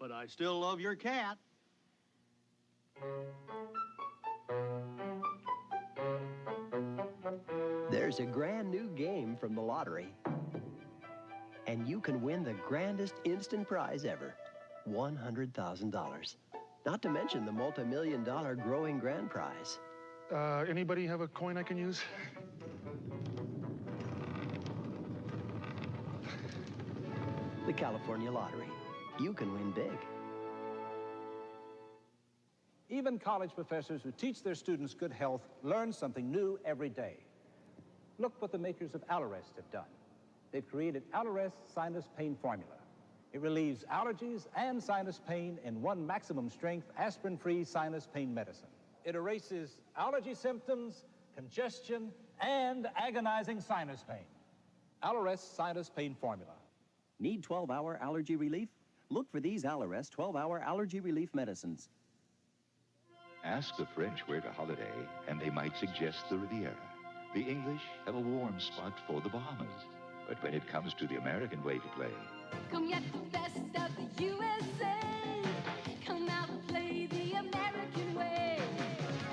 but I still love your cat. There's a grand new game from the lottery, and you can win the grandest instant prize ever, $100,000. Not to mention the multi-million-dollar growing grand prize. Anybody have a coin I can use? The California Lottery. You can win big. Even college professors who teach their students good health learn something new every day. Look what the makers of Allerest have done. They've created Allerest Sinus Pain Formula. It relieves allergies and sinus pain in one maximum-strength, aspirin-free sinus pain medicine. It erases allergy symptoms, congestion, and agonizing sinus pain. Allerest Sinus Pain Formula. Need 12-hour allergy relief? Look for these Allerest 12-hour allergy relief medicines. Ask the French where to holiday, and they might suggest the Riviera. The English have a warm spot for the Bahamas. But when it comes to the American way to play... Come get the best of the USA. Come out and play the American way.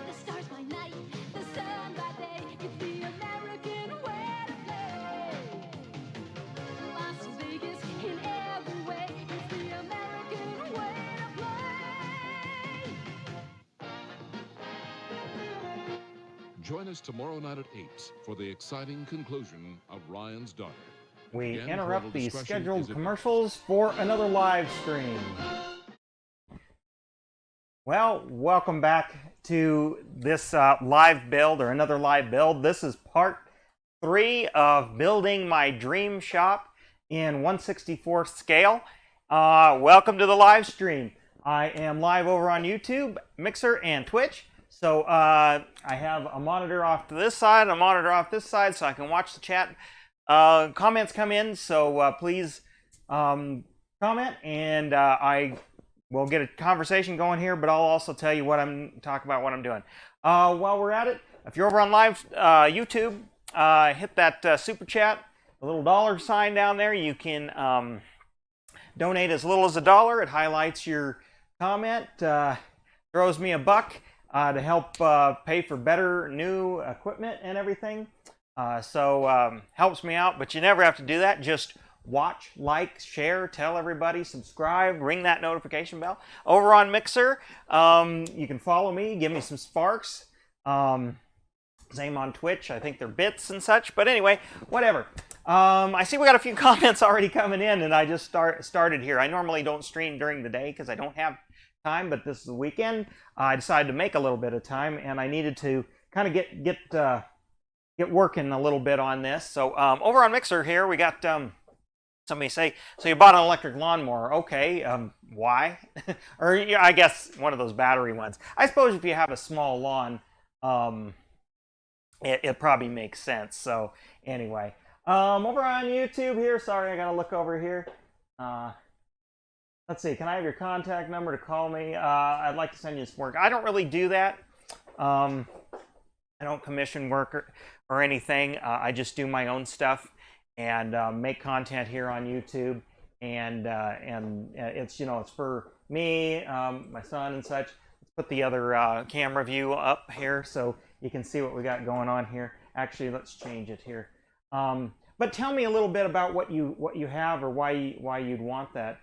The stars by night, the sun by day. It's the American way to play. Las Vegas in every way. It's the American way to play. Join us tomorrow night at 8 for the exciting conclusion of Ryan's Daughter. We Again, interrupt parental the discretion scheduled is advised. commercials for another live stream. Well, welcome back to this live build, or another live build. This is part 3 of building my dream shop in 1/64th scale. Welcome to the live stream. I am live over on YouTube, Mixer, and Twitch. So I have a monitor off to this side, a monitor off this side, so I can watch the chat. Comments come in, so please comment, and I will get a conversation going here, but I'll also tell you what I'm talking about, what I'm doing. While we're at it, if you're over on live YouTube, hit that super chat, the little dollar sign down there. You can donate as little as $1. It highlights your comment, throws me $1 to help pay for better new equipment and everything. Helps me out, but you never have to do that. Just watch, like, share, tell everybody, subscribe, ring that notification bell. Over on Mixer, you can follow me, give me some sparks. Same on Twitch. I think they're bits and such, but anyway, whatever. I see we got a few comments already coming in, and I just started here. I normally don't stream during the day because I don't have time, but this is the weekend. I decided to make a little bit of time, and I needed to kind of get working a little bit on this. So over on Mixer here, we got somebody say, so you bought an electric lawnmower. Okay, why? Or I guess one of those battery ones. I suppose if you have a small lawn, it probably makes sense. So anyway, over on YouTube here, sorry, I gotta look over here. Let's see, can I have your contact number to call me? I'd like to send you some work. I don't really do that. I don't commission work or anything. I just do my own stuff and make content here on YouTube. And it's, you know, it's for me, my son and such. Let's put the other camera view up here so you can see what we got going on here. Actually, let's change it here. But tell me a little bit about what you have, or why you'd want that.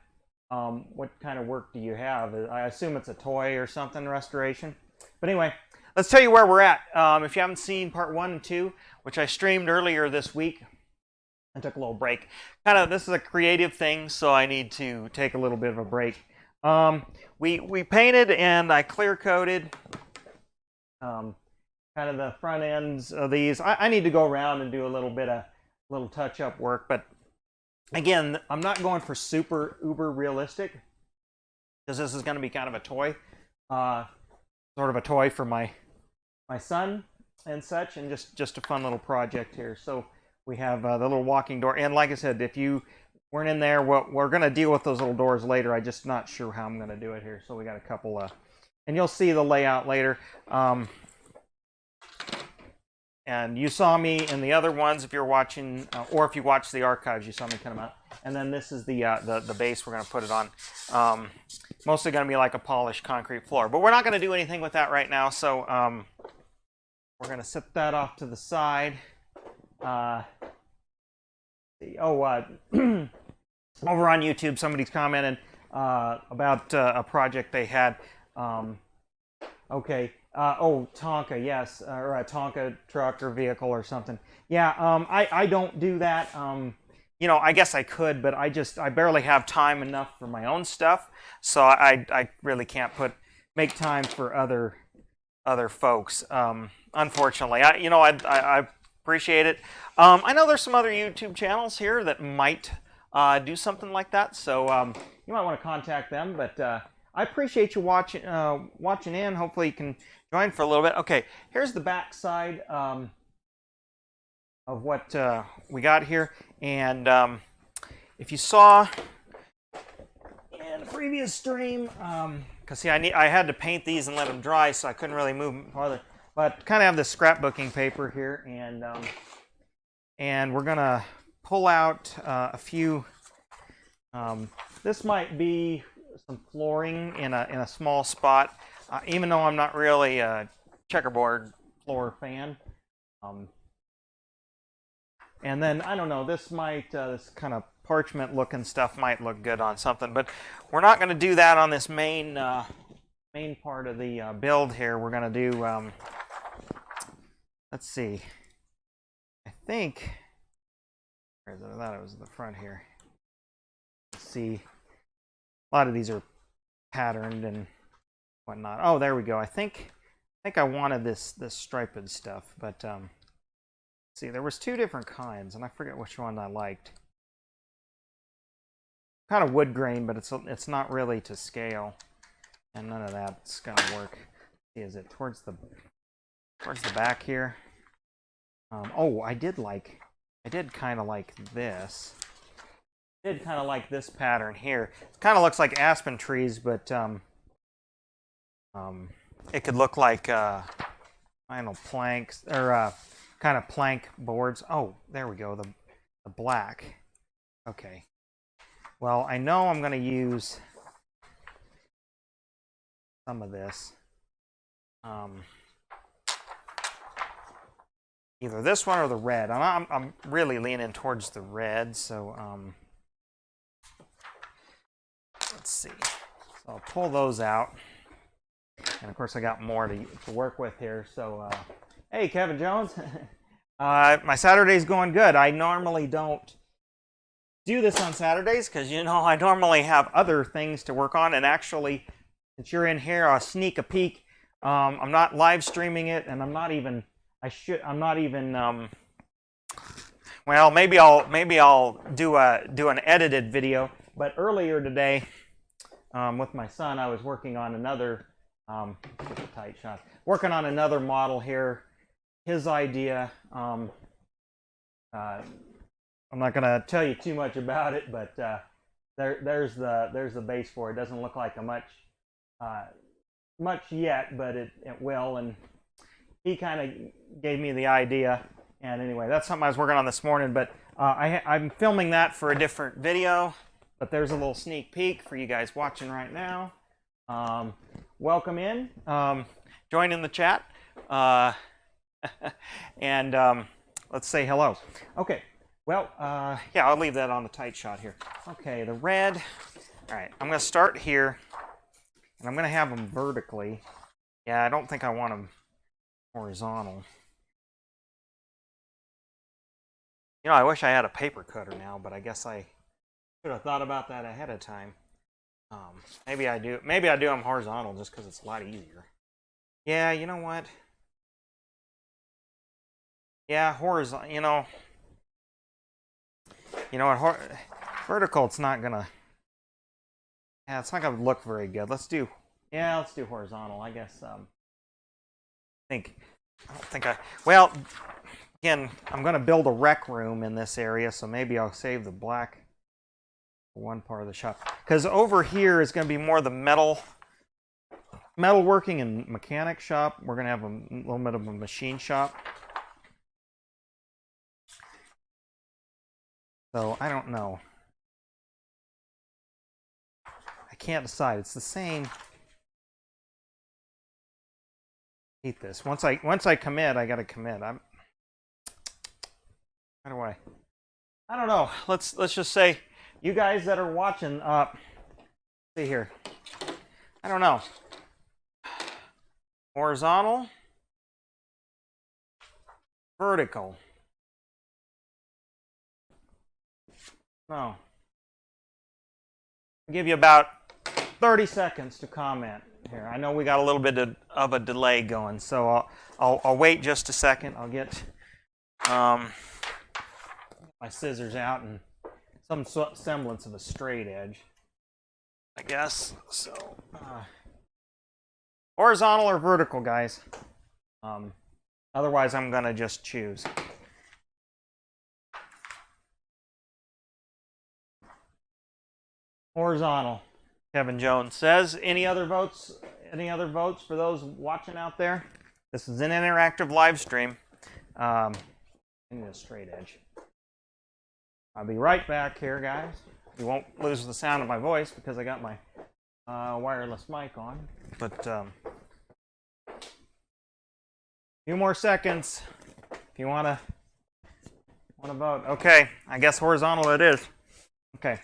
What kind of work do you have? I assume it's a toy or something, restoration. But anyway, let's tell you where we're at. If you haven't seen part 1 and 2, which I streamed earlier this week, I took a little break. This is a creative thing, so I need to take a little bit of a break. We painted and I clear coated kind of the front ends of these. I need to go around and do a little touch up work, but again, I'm not going for super uber realistic, because this is going to be kind of a toy, sort of a toy for my son and such, and just a fun little project here. So we have the little walking door, and like I said, if you weren't in there, we're going to deal with those little doors later. I'm just not sure how I'm going to do it here. So we got a couple, and you'll see the layout later. and you saw me in the other ones if you're watching, or if you watch the archives, you saw me cut them out. And then this is the base we're going to put it on. Mostly going to be like a polished concrete floor. But we're not going to do anything with that right now, so we're going to set that off to the side. Over on YouTube, somebody's commented about a project they had. Tonka, yes, or a Tonka truck or vehicle or something. Yeah, I don't do that. You know, I guess I could, but I barely have time enough for my own stuff, so I really can't make time for other folks. Unfortunately, I appreciate it. I know there's some other YouTube channels here that might do something like that, so you might want to contact them. But I appreciate you watching in. Hopefully you can join for a little bit. Okay, here's the back side of what we got here. And if you saw in the previous stream, because see, I had to paint these and let them dry, so I couldn't really move them farther. But kind of have this scrapbooking paper here, and we're gonna pull out a few. This might be some flooring in a small spot, even though I'm not really a checkerboard floor fan. And then, I don't know, this kind of parchment looking stuff might look good on something, but we're not going to do that on this main part of the build here. We're going to do, let's see, I think, I thought it was the front here. Let's see, a lot of these are patterned and whatnot. Oh, there we go. I think I wanted this striped stuff, but see, there was two different kinds, and I forget which one I liked. Kind of wood grain, but it's not really to scale, and none of that's gonna work. See, is it towards the back here? I did kind of like this. I did kind of like this pattern here. It kind of looks like aspen trees, but it could look like I don't know, planks or kind of plank boards. Oh, there we go, the black. Okay. Well, I know I'm going to use some of this. Either this one or the red. I'm really leaning towards the red, so let's see. So I'll pull those out. And of course I got more to work with here, so hey, Kevin Jones. My Saturday's going good. I normally don't do this on Saturdays because, you know, I normally have other things to work on. And actually, since you're in here, I'll sneak a peek. I'm not live streaming it, and I'm not even. Well, maybe I'll do an edited video. But earlier today, with my son, I was working on another. Tight shot. Working on another model here. His idea. I'm not going to tell you too much about it, but there's the base for it. It doesn't look like a much yet, but it will. And he kind of gave me the idea. And anyway, that's something I was working on this morning. But I'm filming that for a different video. But there's a little sneak peek for you guys watching right now. Welcome in. Join in the chat. And let's say hello. Okay. Well, yeah, I'll leave that on the tight shot here. Okay, the red. All right, I'm going to start here, and I'm going to have them vertically. Yeah, I don't think I want them horizontal. You know, I wish I had a paper cutter now, but I guess I should have thought about that ahead of time. Maybe I do. Maybe I do them horizontal just because it's a lot easier. Yeah, you know what? Yeah, horizontal. You know what? Vertical, it's not gonna. Yeah, it's not gonna look very good. Let's do horizontal. I guess. Well, again, I'm gonna build a rec room in this area, so maybe I'll save the black for one part of the shop. Because over here is gonna be more the metalworking and mechanic shop. We're gonna have a little bit of a machine shop. So I don't know. I can't decide. It's the same. Hate this. Once I commit, I gotta commit. How do I don't know. Let's just say you guys that are watching, see here. I don't know. Horizontal, vertical. No. I'll give you about 30 seconds to comment here. I know we got a little bit of a delay going, so I'll wait just a second. I'll get my scissors out and some semblance of a straight edge, I guess. So, horizontal or vertical, guys? Otherwise, I'm gonna just choose. Horizontal, Kevin Jones says. Any other votes? Any other votes for those watching out there? This is an interactive live stream. I need a straight edge. I'll be right back here, guys. You won't lose the sound of my voice because I got my wireless mic on. But a few more seconds if you want to vote. Okay, I guess horizontal it is. Okay,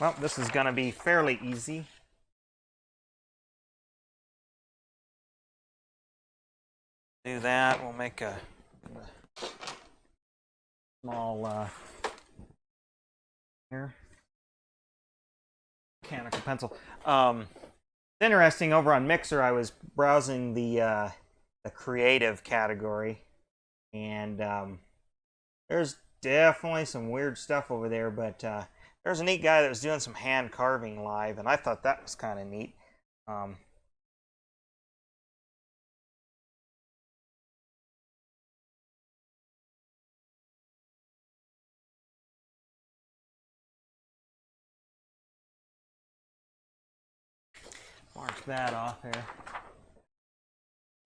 well, this is going to be fairly easy. Do that. We'll make a small here mechanical pencil. It's interesting. Over on Mixer, I was browsing the creative category, and there's definitely some weird stuff over there. But there's a neat guy that was doing some hand carving live, and I thought that was kind of neat. Mark that off here.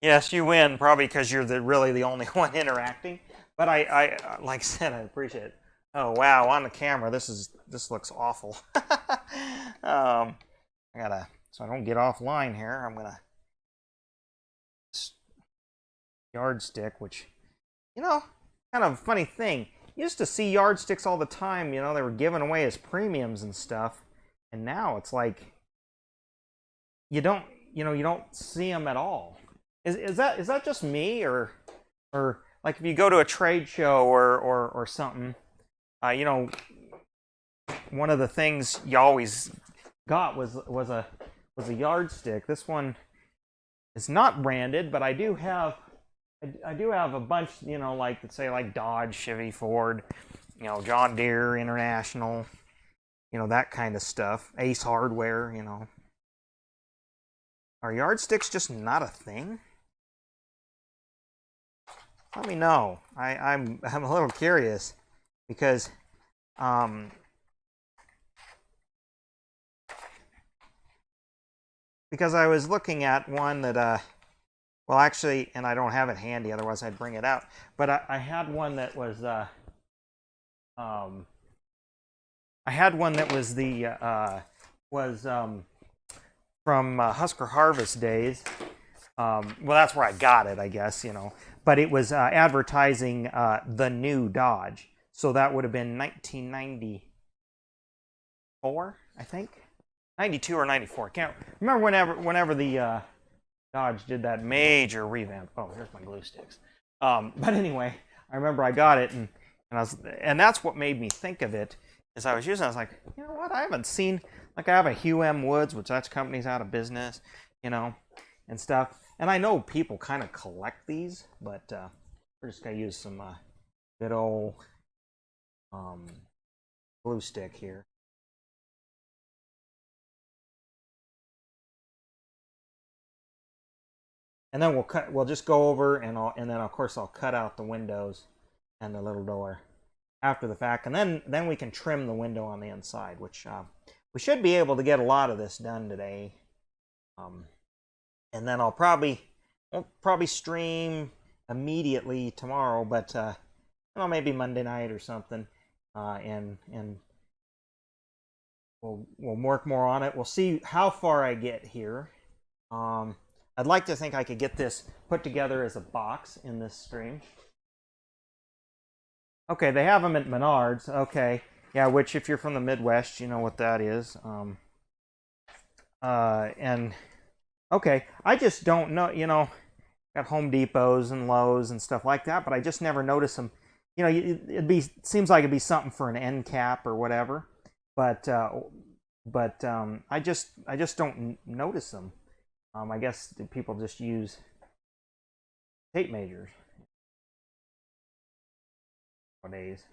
Yes, you win, probably because you're really the only one interacting. But I like I said, I appreciate it. Oh wow, on the camera, this looks awful. I gotta, so I don't get offline here. I'm gonna yardstick, which, kind of a funny thing. You used to see yardsticks all the time. They were given away as premiums and stuff, and now it's like you don't see them at all. Is that just me, or like if you go to a trade show or something, one of the things you always got was a yardstick. This one is not branded, but I do have a bunch, like say like Dodge, Chevy, Ford, John Deere, International, that kind of stuff. Ace Hardware, Are yardsticks just not a thing? Let me know. I'm a little curious because I was looking at one that well, actually, and I don't have it handy, otherwise I'd bring it out. But I had one that was from Husker Harvest days. Well, that's where I got it, I guess, But it was advertising the new Dodge. So that would have been 1994, I think. 92 or 94. Can't remember whenever the Dodge did that major revamp. Oh, here's my glue sticks. But anyway, I remember I got it, and that's what made me think of it. As I was using it, I was like, you know what? I haven't seen, like, I have a Hugh M. Woods, which that company's out of business, and stuff. And I know people kind of collect these, but we're just gonna use some good old glue stick here. And then we'll just go over and then of course I'll cut out the windows and the little door after the fact, and then we can trim the window on the inside, which we should be able to get a lot of this done today. And then won't probably stream immediately tomorrow, but maybe Monday night or something. and we'll work more on it. We'll see how far I get here. I'd like to think I could get this put together as a box in this stream. Okay, they have them at Menards. Okay, yeah, which if you're from the Midwest, you know what that is. And okay, I just don't know, you know, got Home Depots and Lowe's and stuff like that, but I just never notice them. You know, seems like it'd be something for an end cap or whatever, but I just don't notice them. I guess people just use tape measures nowadays,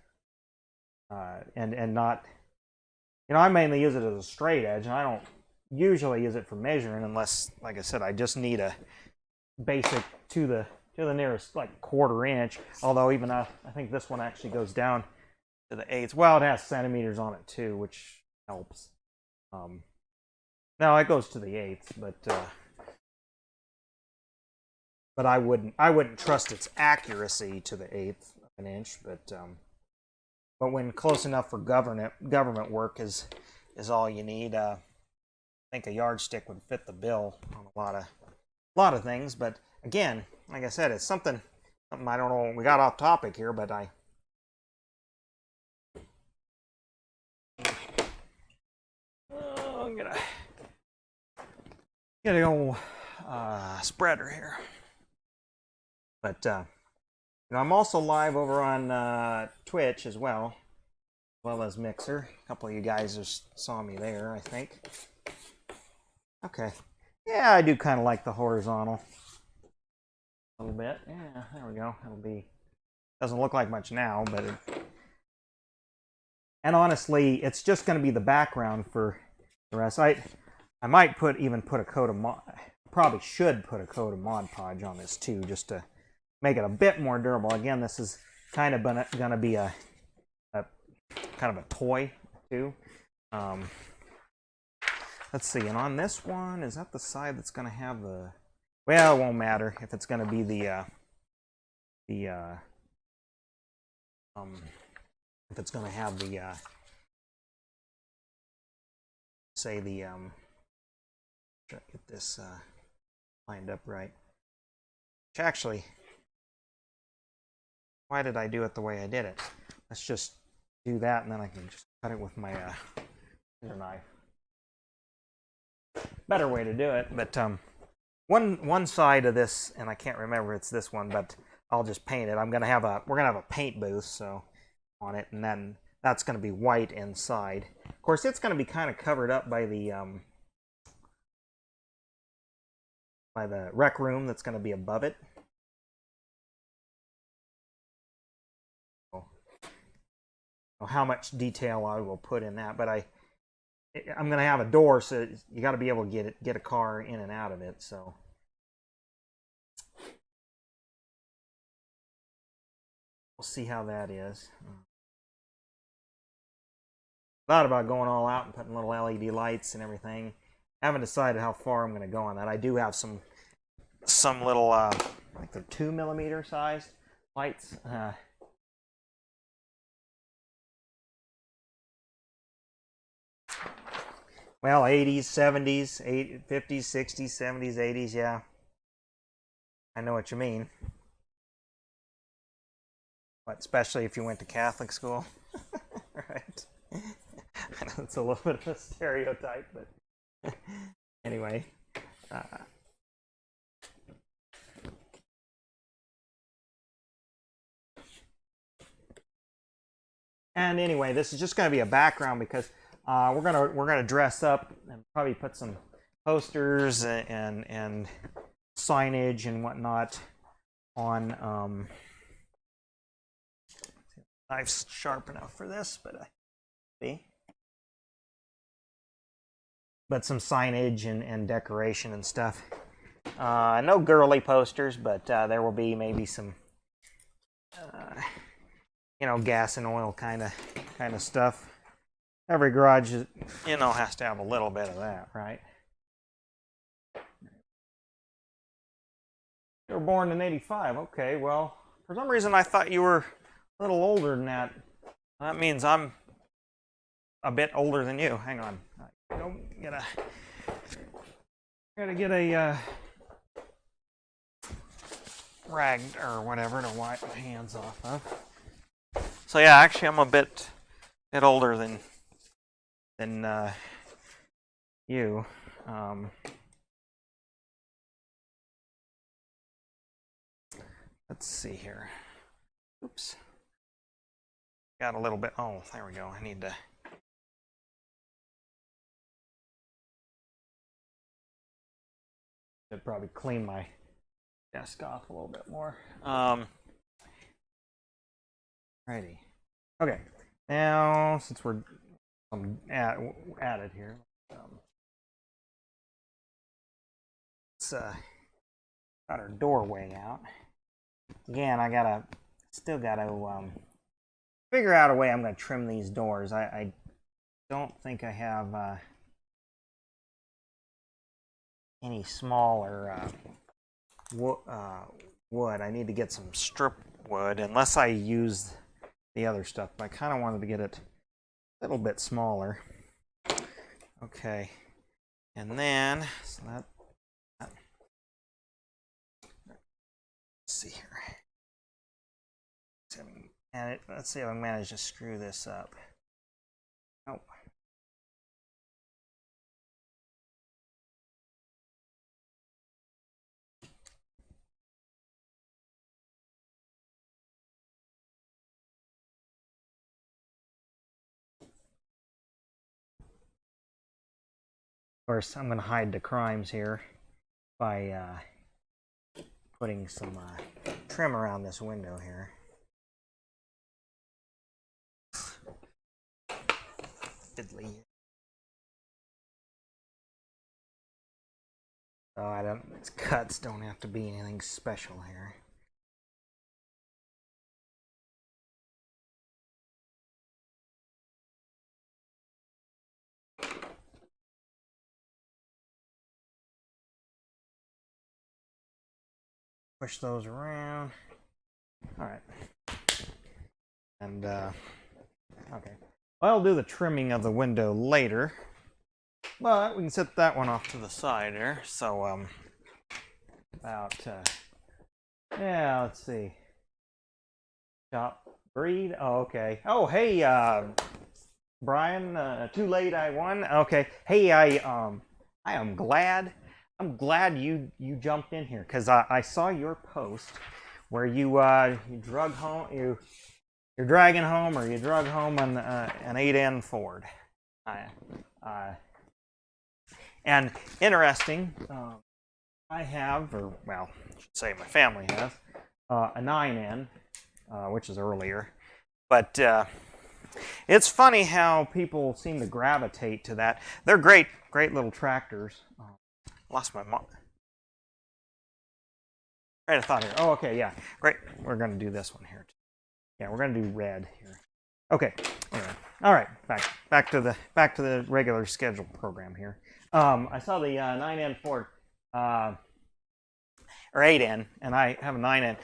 and not, you know, I mainly use it as a straight edge, and I don't usually use it for measuring unless, like I said, I just need a basic to the nearest like 1/4 inch. Although even I think this one actually goes down to the eighths. Well, it has centimeters on it too, which helps. No, it goes to the eighths, but I wouldn't trust its accuracy to the eighth of an inch. But when close enough for government work is all you need. I think a yardstick would fit the bill on a lot of things. But again, like I said, it's something I don't know. We got off topic here, but I'm gonna get an old spreader here. But you know, I'm also live over on Twitch as well as Mixer. A couple of you guys just saw me there, I think. Okay. Yeah, I do kind of like the horizontal a little bit. Yeah, there we go. Doesn't look like much now, but and honestly, it's just going to be the background for the rest. I might even put a coat of probably should put a coat of Mod Podge on this too, just to make it a bit more durable. Again, this is kind of going to be a kind of a toy too. Let's see, and on this one, is that the side that's going to have the... Well, it won't matter if it's going to be if it's going to have the say the try to get this lined up right. Which actually, why did I do it the way I did it? Let's just do that, and then I can just cut it with my finger knife. Better way to do it. But one side of this, and I can't remember it's this one, but I'll just paint it. We're gonna have a paint booth so on it, and then that's gonna be white inside. Of course, it's gonna be kind of covered up by the rec room that's gonna be above it. How much detail I will put in that, but I'm going to have a door, so you got to be able to get a car in and out of it. So we'll see how that is. Thought about going all out and putting little LED lights and everything. Haven't decided how far I'm going to go on that. I do have some little like the 2mm size lights. Well, 80s, 70s, 50s, 60s, 70s, 80s, yeah. I know what you mean. But especially if you went to Catholic school. Right? I know it's a little bit of a stereotype, but anyway. And anyway, this is just going to be a background because we're gonna dress up and probably put some posters and signage and whatnot on. Knife's sharp enough for this, but some signage and decoration and stuff. No girly posters, but there will be maybe some gas and oil kind of stuff. Every garage, has to have a little bit of that, right? You were born in '85. Okay, well, for some reason I thought you were a little older than that. That means I'm a bit older than you. Hang on. I don't gotta get a rag or whatever to wipe my hands off of. So yeah, actually, I'm a bit older than you. Let's see here. Oops. Got a little bit. Oh, there we go. I need to. Should probably clean my desk off a little bit more. Righty. Okay. Now, since we're at it here, let's got our doorway out. Again, I still gotta figure out a way I'm gonna trim these doors. I don't think I have any smaller wood. I need to get some strip wood, unless I use the other stuff. But I kind of wanted to get it a little bit smaller. Okay, and then so that let's see here. And let's see if I manage to screw this up. Oh. Of course, I'm going to hide the crimes here by putting some trim around this window here. Fiddly. Oh, its cuts don't have to be anything special here. Push those around. All right. And, okay. I'll do the trimming of the window later. But we can set that one off to the side there. So, yeah, let's see. Shop breed. Oh, okay. Oh, hey, Brian. Too late. I won. Okay. Hey, I am glad. I'm glad you jumped in here because I saw your post where you drug home you're dragging home or you drug home an 8N Ford. And interesting. I have, or well, I should say my family has, a 9N, which is earlier. But it's funny how people seem to gravitate to that. They're great little tractors. Lost my mom. Right, I thought here. Oh, okay, yeah, great. We're going to do this one here. Yeah, we're going to do red here. Okay, all right. Back to the regular scheduled program here. I saw the 9N Ford. Or 8N, and I have a 9N.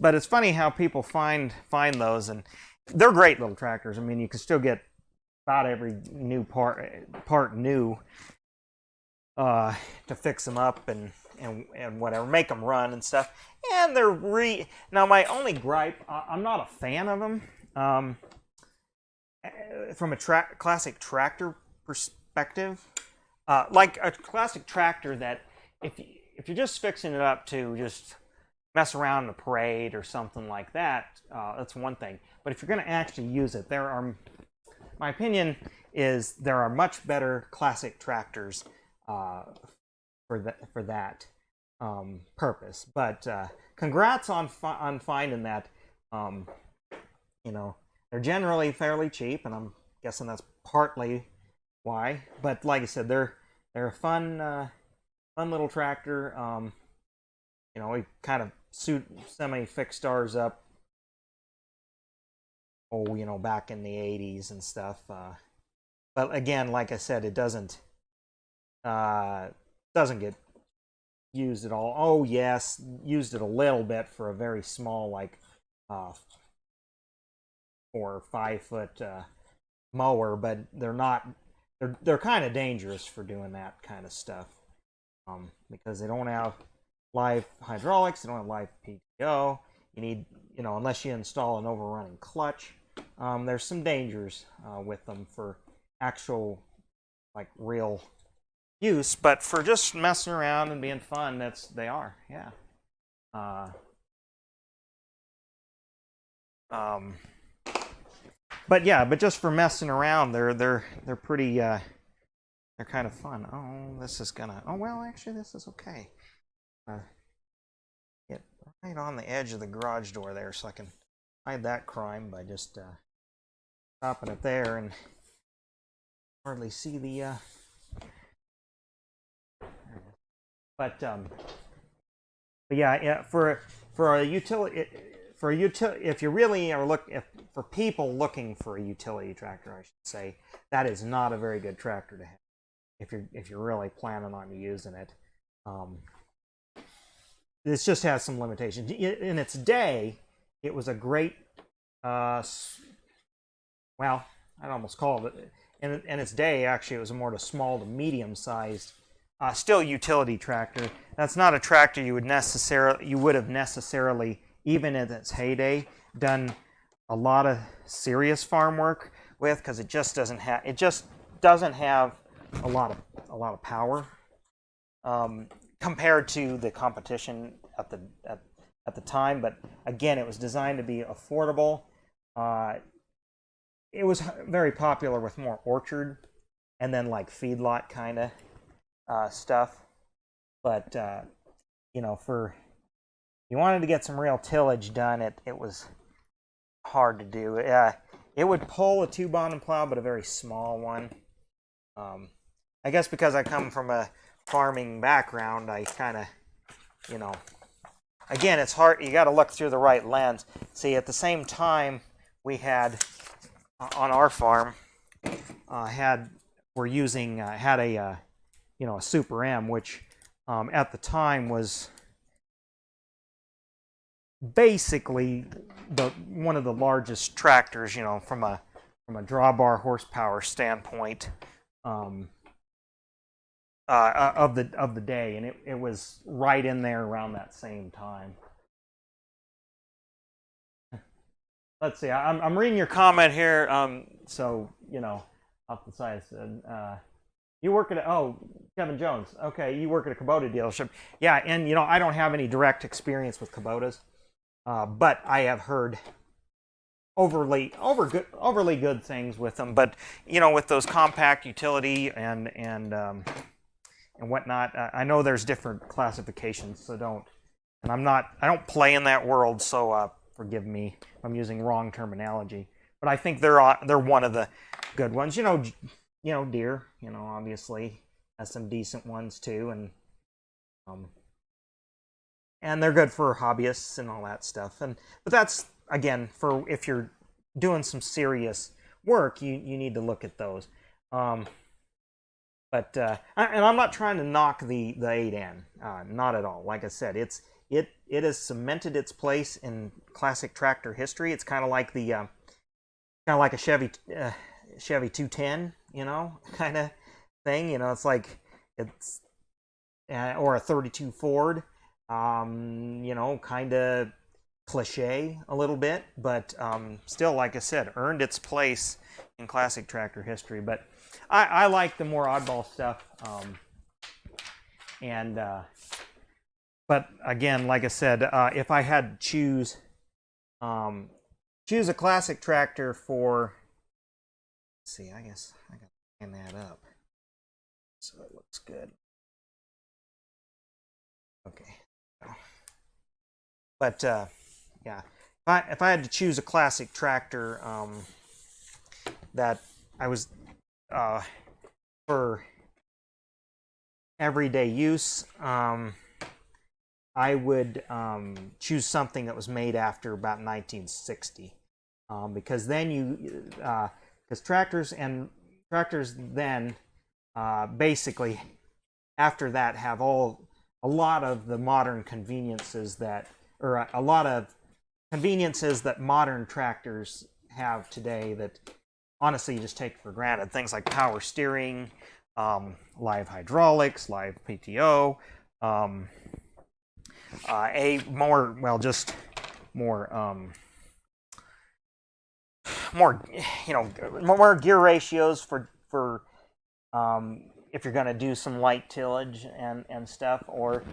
But it's funny how people find those, and they're great little tractors. I mean, you can still get about every new part new to fix them up and whatever, make them run and stuff. And they're now my only gripe, I'm not a fan of them from a classic tractor perspective. Like a classic tractor that if you're just fixing it up to just mess around in a parade or something like that, that's one thing. But if you're going to actually use it, my opinion is there are much better classic tractors for that purpose. But congrats on finding that. They're generally fairly cheap, and I'm guessing that's partly why. But like I said, they're a fun little tractor. We kind of semi-fixed ours up. Back in the 80s and stuff. But again, like I said, it doesn't get used at all. Oh yes, used it a little bit for a very small 4 or 5 foot mower, but they're not. They're kind of dangerous for doing that kind of stuff because they don't have live hydraulics, they don't have live PTO. You need, unless you install an overrunning clutch, there's some dangers with them for actual, like, real use. But for just messing around and being fun, they are, yeah. But just for messing around, they're pretty. They're kind of fun. Oh, this is gonna. Oh well, actually, this is okay. Get right on the edge of the garage door there, so I can hide that crime by just stopping it there and hardly see the. But yeah, for a utility. If you really are for people looking for a utility tractor, I should say, that is not a very good tractor to have if you're really planning on using it. This just has some limitations. In its day, it was a great, well, I'd almost call it. In its day, actually, it was more small to medium-sized, still utility tractor. That's not a tractor you would have necessarily, even in its heyday, done a lot of serious farm work with, because it just doesn't have a lot of power compared to the competition at the time. But again, it was designed to be affordable. It was very popular with more orchard and then like feedlot kind of stuff. But for you wanted to get some real tillage done, it was hard to do. It would pull a 2-bottom plow, but a very small one. I guess because I come from a farming background, I kind of, again, it's hard. You got to look through the right lens. See, at the same time, we had on our farm had a Super M, which at the time was basically one of the largest tractors, from a drawbar horsepower standpoint, of the day, and it was right in there around that same time. Let's see. I'm reading your comment here. So off the side, you work at Kevin Jones. Okay, you work at a Kubota dealership. Yeah, and I don't have any direct experience with Kubotas. But I have heard overly good things with them. But with those compact utility and whatnot, I know there's different classifications. So I don't play in that world. So forgive me if I'm using wrong terminology. But I think they're one of the good ones. Deere. Obviously has some decent ones too, and they're good for hobbyists and all that stuff. But that's, again, for if you're doing some serious work, you need to look at those. And I'm not trying to knock the 8N, not at all. Like I said, it has cemented its place in classic tractor history. It's kind of like a Chevy 210, kind of thing. It's like or a 32 Ford. Kind of cliche a little bit, but still, like I said, earned its place in classic tractor history. But I like the more oddball stuff. But again, like I said, if I had to choose a classic tractor for, let's see, I guess I got to line that up so it looks good. Okay. But yeah, if I had to choose a classic tractor that I was for everyday use, I would choose something that was made after about 1960, because then because tractors then basically after that have a lot of the modern conveniences that. Or a lot of conveniences that modern tractors have today that honestly you just take for granted. Things like power steering, live hydraulics, live PTO, just more more gear ratios for if you're going to do some light tillage and stuff or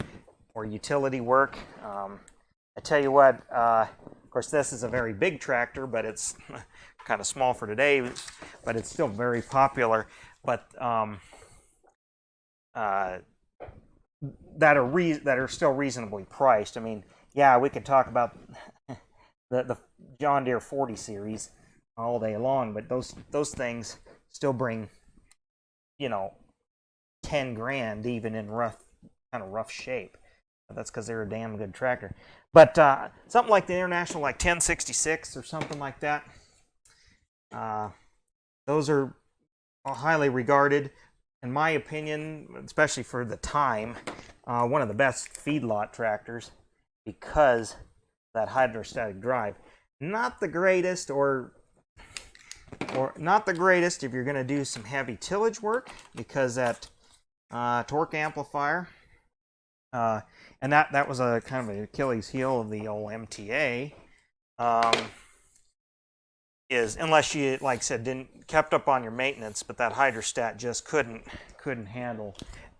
utility work. I tell you what, of course this is a very big tractor, but it's kind of small for today, but it's still very popular. But that are still reasonably priced. I mean, yeah, we could talk about the John Deere 40 series all day long, but those things still bring, 10 grand even in rough shape. That's because they're a damn good tractor. But something like the International, like 1066 or something like that, those are highly regarded, in my opinion, especially for the time, one of the best feedlot tractors because that hydrostatic drive. Not the greatest, or not the greatest if you're going to do some heavy tillage work, because that torque amplifier, and that was a kind of an Achilles heel of the old MTA, is, unless you, like I said, kept up on your maintenance, but that hydrostat just couldn't handle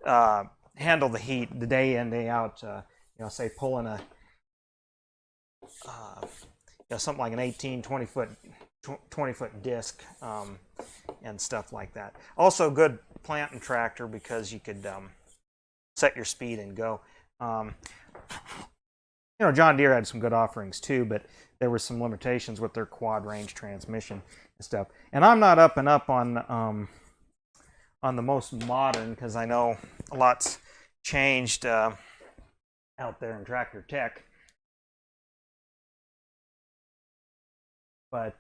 the heat, the day in, day out. Say pulling a something like an 20 foot disc, and stuff like that. Also good planting tractor because you could set your speed and go. John Deere had some good offerings too, but there were some limitations with their quad range transmission and stuff. And I'm not up and up on the most modern, because I know a lot's changed out there in tractor tech. But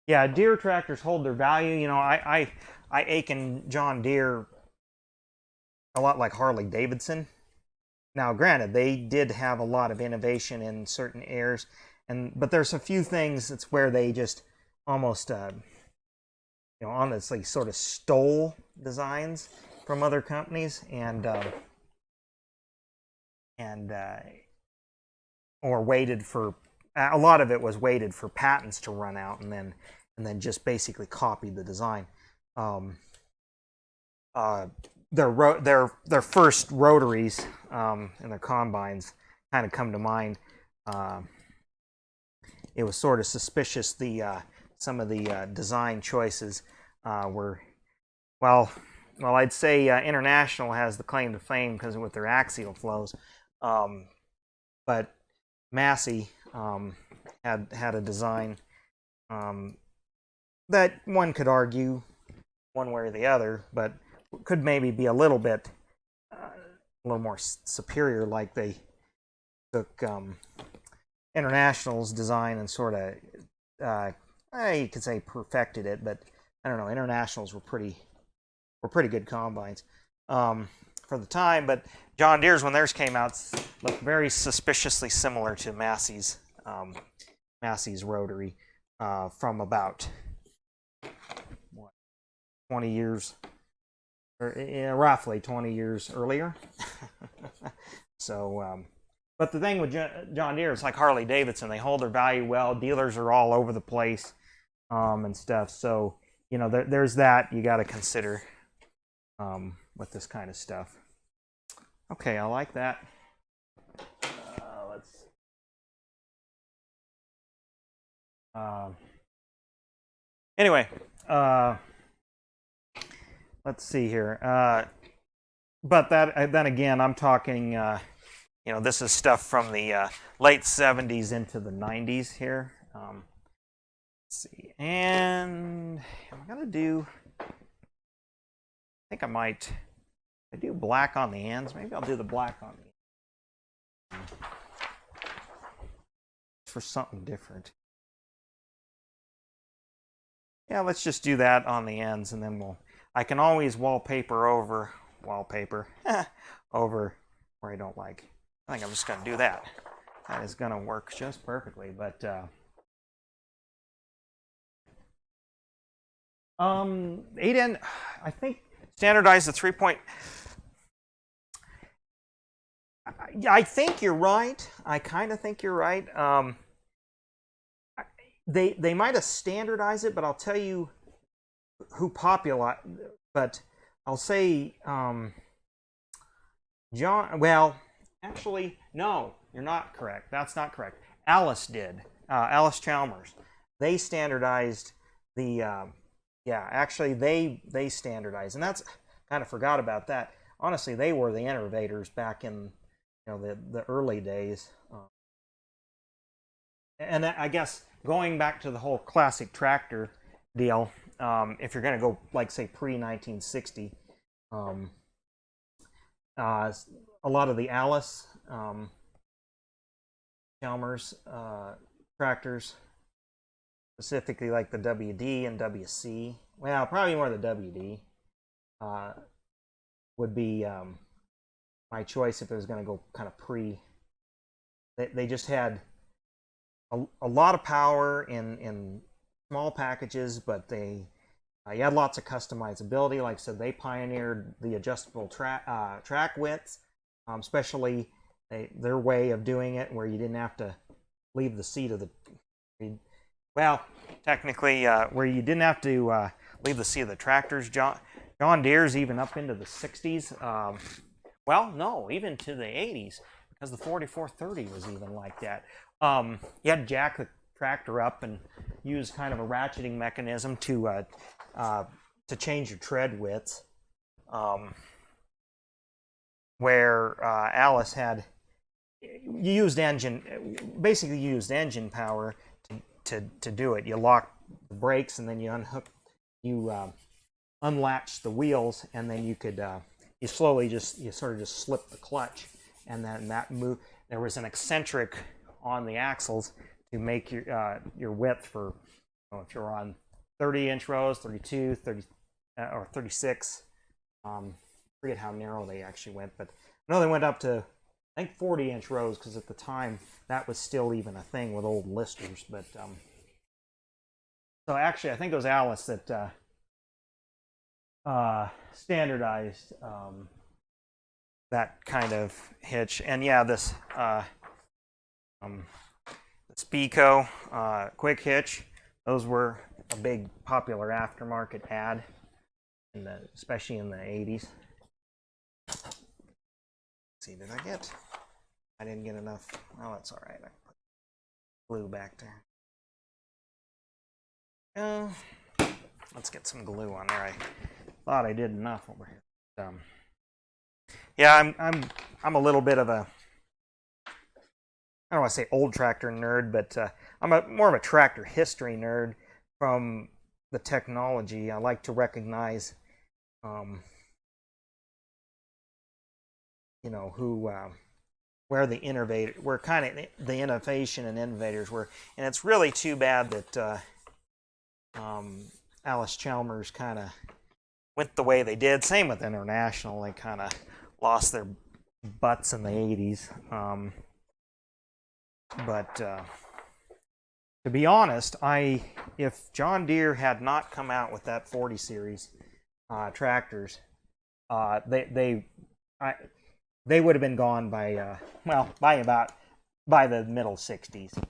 yeah, Deere tractors hold their value. I ache John Deere a lot like Harley Davidson. Now, granted, they did have a lot of innovation in certain areas, but there's a few things that's where they just almost, honestly, sort of stole designs from other companies, or waited for. A lot of it was waited for patents to run out, and then just basically copied the design. Their first rotaries and their combines kind of come to mind. It was sort of suspicious. Some of the design choices were, I'd say International has the claim to fame because with their axial flows, but Massey had a design that one could argue one way or the other, but could maybe be a little more superior, like they took International's design and sort of, you could say perfected it, but I don't know, Internationals were pretty good combines for the time, but John Deere's, when theirs came out, looked very suspiciously similar to Massey's rotary from about 20 years, or roughly 20 years earlier. So, but the thing with John Deere, it's like Harley Davidson. They hold their value well. Dealers are all over the place and stuff. So, there's that you got to consider with this kind of stuff. Okay, I like that. Anyway, let's see here. But then again, I'm talking, this is stuff from the late 70s into the 90s here. Let's see. And I'm going to do, I think I do black on the ends. Maybe I'll do the black on the ends for something different. Yeah, let's just do that on the ends, and then I can always wallpaper over where I don't like. I think I'm just going to do that. That is going to work just perfectly, but 8N, I think standardized the 3-point. I think you're right. I kind of think you're right. They might have standardized it, but I'll tell you who popularized. But I'll say John. Well, actually, no, you're not correct. That's not correct. Alice did. Alice Chalmers. They standardized the. Yeah, actually, they standardized, and that's kind of forgot about that. Honestly, they were the innovators back in the early days. And I guess going back to the whole classic tractor deal, if you're going to go like say pre-1960, a lot of the Alice Chalmers tractors, specifically like the WD and WC. Well, probably more the WD would be my choice if it was going to go kind of pre. They just had a lot of power in small packages, but you had lots of customizability. Like I said, they pioneered the adjustable track widths, especially their way of doing it where you didn't have to leave the seat of the technically where you didn't have to leave the seat of the tractors. John Deere's even up into the 60s. No, even to the 80s, because the 4430 was even like that. You had to jack the tractor up and use kind of a ratcheting mechanism to change your tread widths. Where Alice had, you used engine power to do it. You locked the brakes and then you unlatched the wheels, and then you could you sort of just slip the clutch, and then that move. There was an eccentric on the axles to make your width for if you're on 30-inch rows, 32, 30, or 36. Forget how narrow they actually went, but I know they went up to I think 40-inch rows, because at the time that was still even a thing with old listers. But so actually, I think it was Alice that standardized that kind of hitch. And yeah, this Speco quick hitch, those were a big popular aftermarket ad, especially in the 80s. Let's see, I didn't get enough. Oh, that's all right. I put glue back there. Let's get some glue on there. I thought I did enough over here. Yeah, I'm a little bit of a, I don't want to say old tractor nerd, but I'm more of a tractor history nerd from the technology. I like to recognize, where the innovation and innovators were, and it's really too bad that Alice Chalmers kind of went the way they did. Same with International; they kind of lost their butts in the 80s. But to be honest, if John Deere had not come out with that 40 series tractors, they would have been gone by the middle 60s,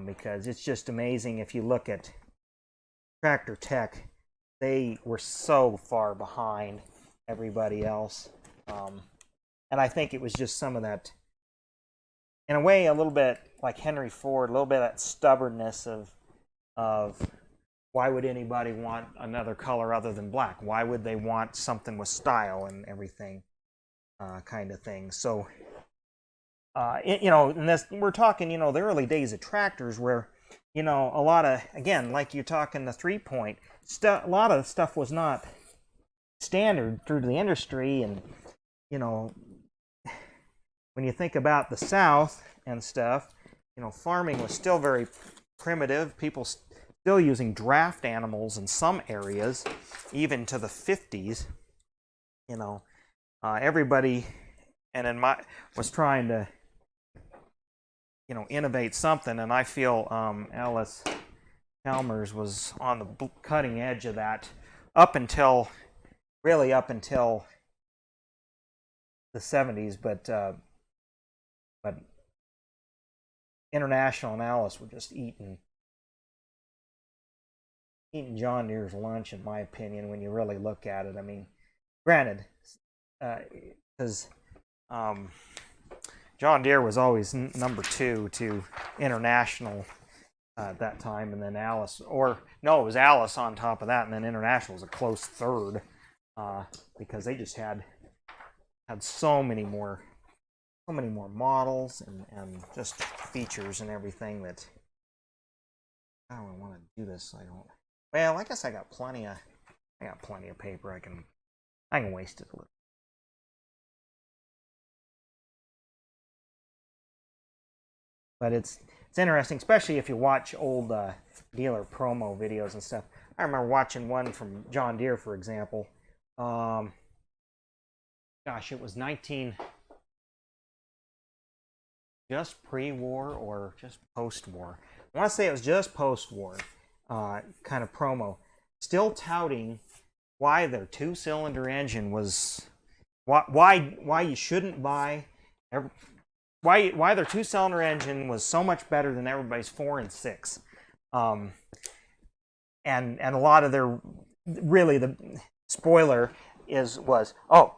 because it's just amazing. If you look at Tractor Tech, they were so far behind everybody else, and I think it was just some of that, in a way, a little bit like Henry Ford, a little bit of that stubbornness of why would anybody want another color other than black? Why would they want something with style and everything, kind of thing? So, and this, we're talking, the early days of tractors where, a lot of, again, like you're talking the 3-point stuff, a lot of stuff was not standard through the industry, and when you think about the South and stuff, farming was still very primitive. People still using draft animals in some areas, even to the 50s. Everybody, was trying to, innovate something, and I feel Alice Chalmers was on the cutting edge of that up until really up until the 70s, but International and Alice were just eating John Deere's lunch, in my opinion, when you really look at it. I mean, granted, because John Deere was always number 2 to International at that time, and then Alice, or no, it was Alice on top of that, and then International was a close third, because they just had so many more models and just features and everything that I don't want to do this. I don't. Well, I guess I got plenty of paper. I can waste it a little. But it's interesting, especially if you watch old dealer promo videos and stuff. I remember watching one from John Deere, for example. Gosh, it was just pre-war or just post-war. I want to say it was just post-war kind of promo. Still touting why their 2-cylinder engine was why you shouldn't buy why their 2-cylinder engine was so much better than everybody's 4 and 6. And a lot of their really the spoiler was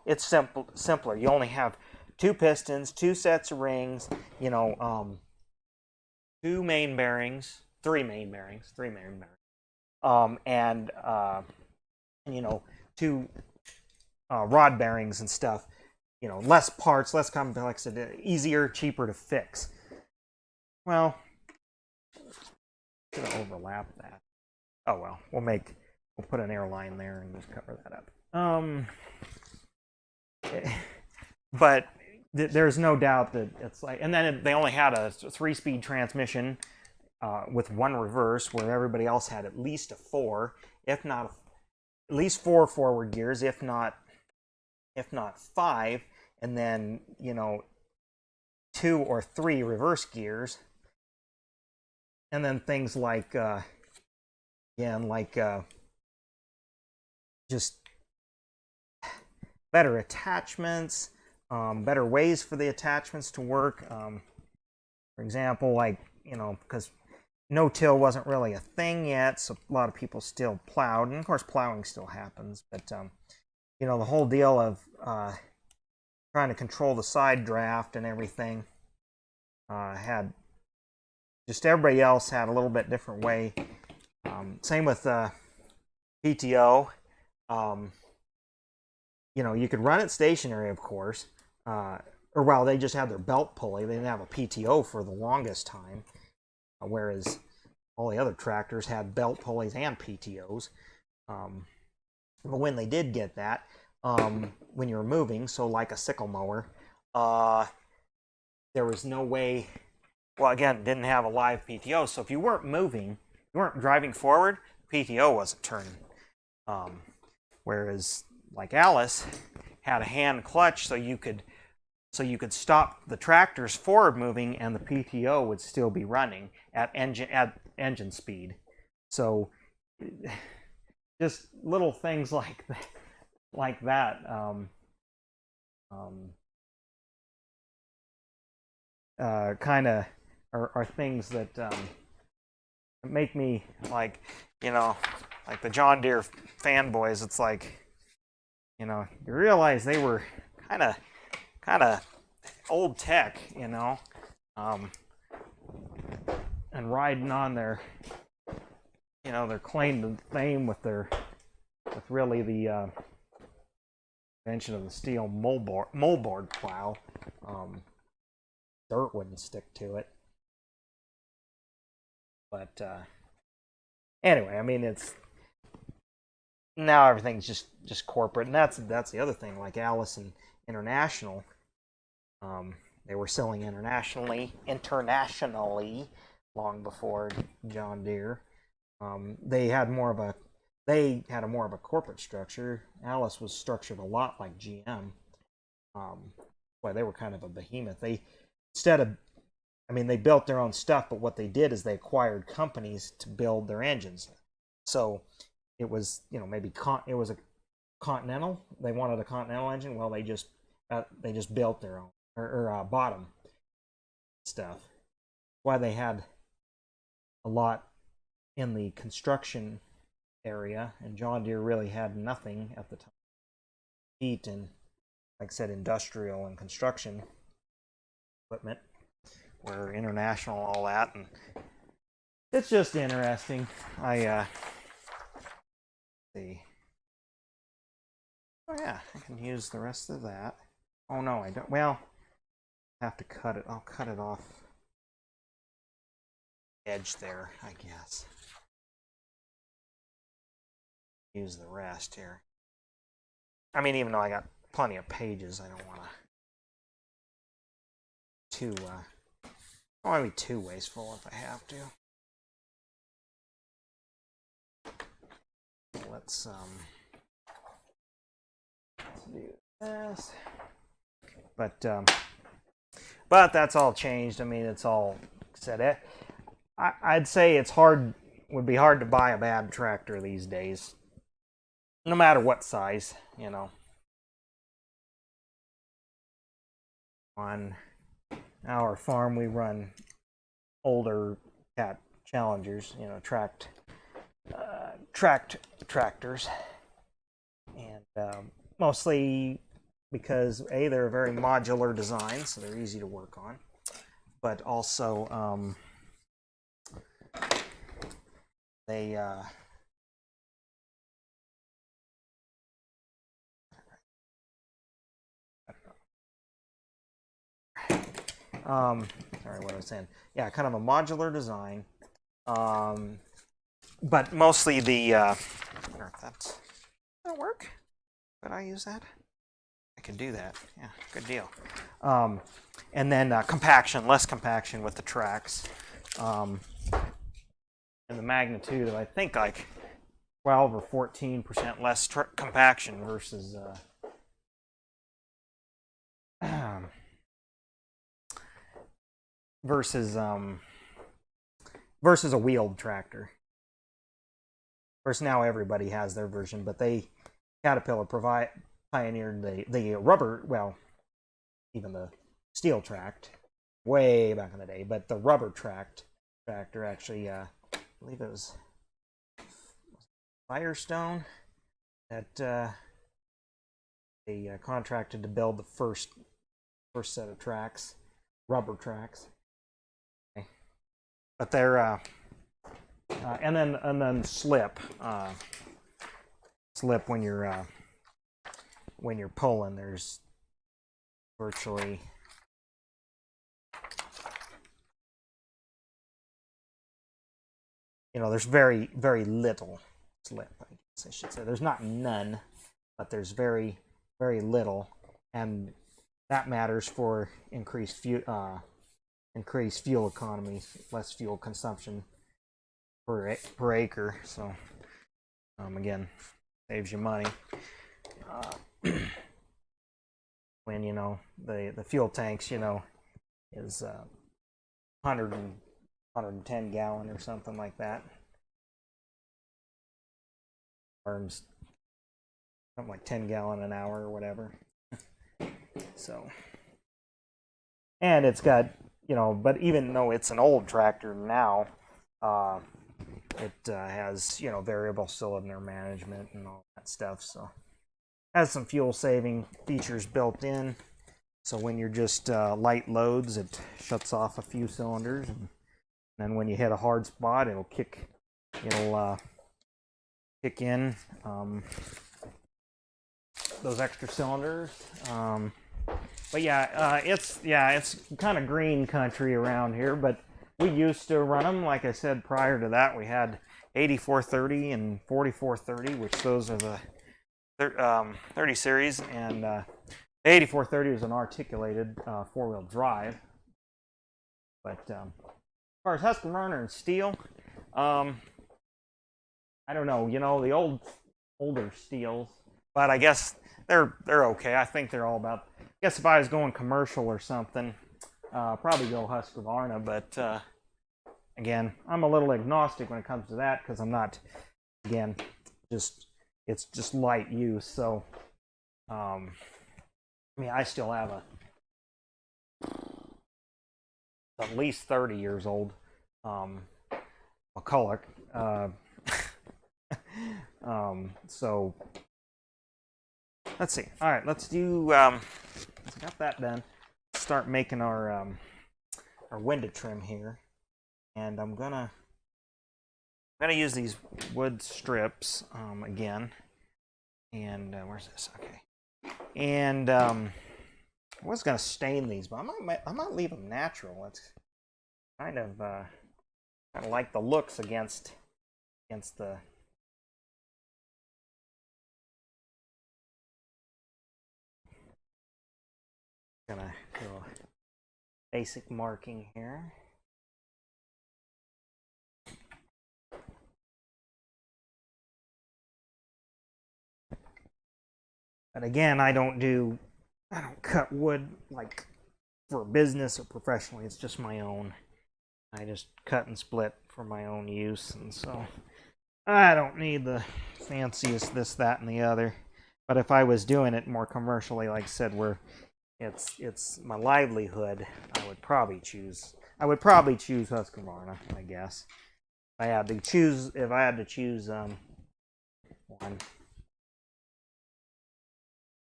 it's simpler. You only have 2 pistons, 2 sets of rings, 2 main bearings, 3 main bearings, and 2 rod bearings and stuff. Less parts, less complexity, easier, cheaper to fix. Well, gonna overlap that. Oh well, we'll put an airline there and just cover that up. But there's no doubt that it's like, and then they only had a 3-speed transmission with 1 reverse, where everybody else had at least a 4, if not at least 4 forward gears, if not 5, and then 2 or 3 reverse gears, and then things like just better attachments, better ways for the attachments to work. For example, because no-till wasn't really a thing yet, so a lot of people still plowed, and of course plowing still happens, but the whole deal of trying to control the side draft and everything had just everybody else had a little bit different way. Same with PTO. You could run it stationary, of course, they just had their belt pulley. They didn't have a PTO for the longest time, whereas all the other tractors had belt pulleys and PTOs. But when they did get that, when you were moving, so like a sickle mower, there was no way. Well, again, didn't have a live PTO, so if you weren't moving, you weren't driving forward, PTO wasn't turning. Whereas, like Alice, had a hand clutch, so you could stop the tractor's forward moving, and the PTO would still be running at engine speed. So, just little things like that. Kind of are things that make me like the John Deere fanboys. It's like you realize they were kind of old tech, and riding on their their claim to fame with really the invention of the steel moldboard plow. Dirt wouldn't stick to it. But anyway, I mean, it's now everything's just corporate, and that's the other thing. Like Alice and International, they were selling internationally long before John Deere. They had more of a corporate structure. Alice was structured a lot like GM. They were kind of a behemoth. They instead of I mean, they built their own stuff, but what they did is they acquired companies to build their engines. So it was, maybe it was a Continental. They wanted a Continental engine. Well, they just built their own or bottom stuff. Why they had a lot in the construction area, and John Deere really had nothing at the time. Heat and, like I said, industrial and construction equipment were international, all that, and it's just interesting. See. Oh yeah, I can use the rest of that. Oh no, I don't. Well, I have to cut it. I'll cut it off edge there, I guess. Use the rest here. I mean, even though I got plenty of pages, I don't want to I want to be too wasteful if I have to. Let's do this. But that's all changed. I mean, it's all set. I'd say would be hard to buy a bad tractor these days, no matter what size, On our farm, we run older Cat Challengers, tracked tractors, and mostly because they're a very modular design, so they're easy to work on, but also they sorry, what I was saying. Yeah, kind of a modular design, but mostly the. I wonder if that's gonna work. Could I use that? I can do that. Yeah, good deal. And then compaction, less compaction with the tracks, and the magnitude of I think like 12 or 14% less compaction versus. Versus a wheeled tractor. Of course, now everybody has their version, but Caterpillar pioneered the rubber, well, even the steel tracked way back in the day, but the rubber tracked tractor actually, I believe it was Firestone that they contracted to build the first set of tracks, rubber tracks. But they're and then slip when you're pulling. There's virtually there's very little slip. I guess I should say there's not none, but there's very little, and that matters for increased fuel economy, less fuel consumption per acre. So again, saves you money. When the fuel tanks is 110 gallon or something like that. Burns something like 10 gallon an hour or whatever. So, and it's got but even though it's an old tractor now, it has variable cylinder management and all that stuff. So has some fuel saving features built in. So when you're just light loads, it shuts off a few cylinders, and then when you hit a hard spot, it'll kick in those extra cylinders. But it's kind of green country around here, but we used to run them. Like I said, prior to that, we had 8430 and 4430, which those are the 30 series, and the 8430 was an articulated four-wheel drive. But as far as Husqvarna and steel, I don't know. The older steels, but I guess they're okay. I think they're all about. I guess if I was going commercial or something, Probably go Husqvarna, but again, I'm a little agnostic when it comes to that because I'm not, again, it's just light use. So, I mean, I still have at least 30 years old McCulloch. So let's see. All right, let's do. Let's got that done. Start making our window trim here, and I'm gonna use these wood strips again. And where's this? Okay. And I was gonna stain these, but I might leave them natural. It's kind of like the looks against the. Gonna do a basic marking here. But again, I don't cut wood like for business or professionally. It's just my own. I just cut and split for my own use, and so I don't need the fanciest this, that, and the other. But if I was doing it more commercially, like I said, where it's my livelihood, I would probably choose Husqvarna, I guess. If I had to choose one.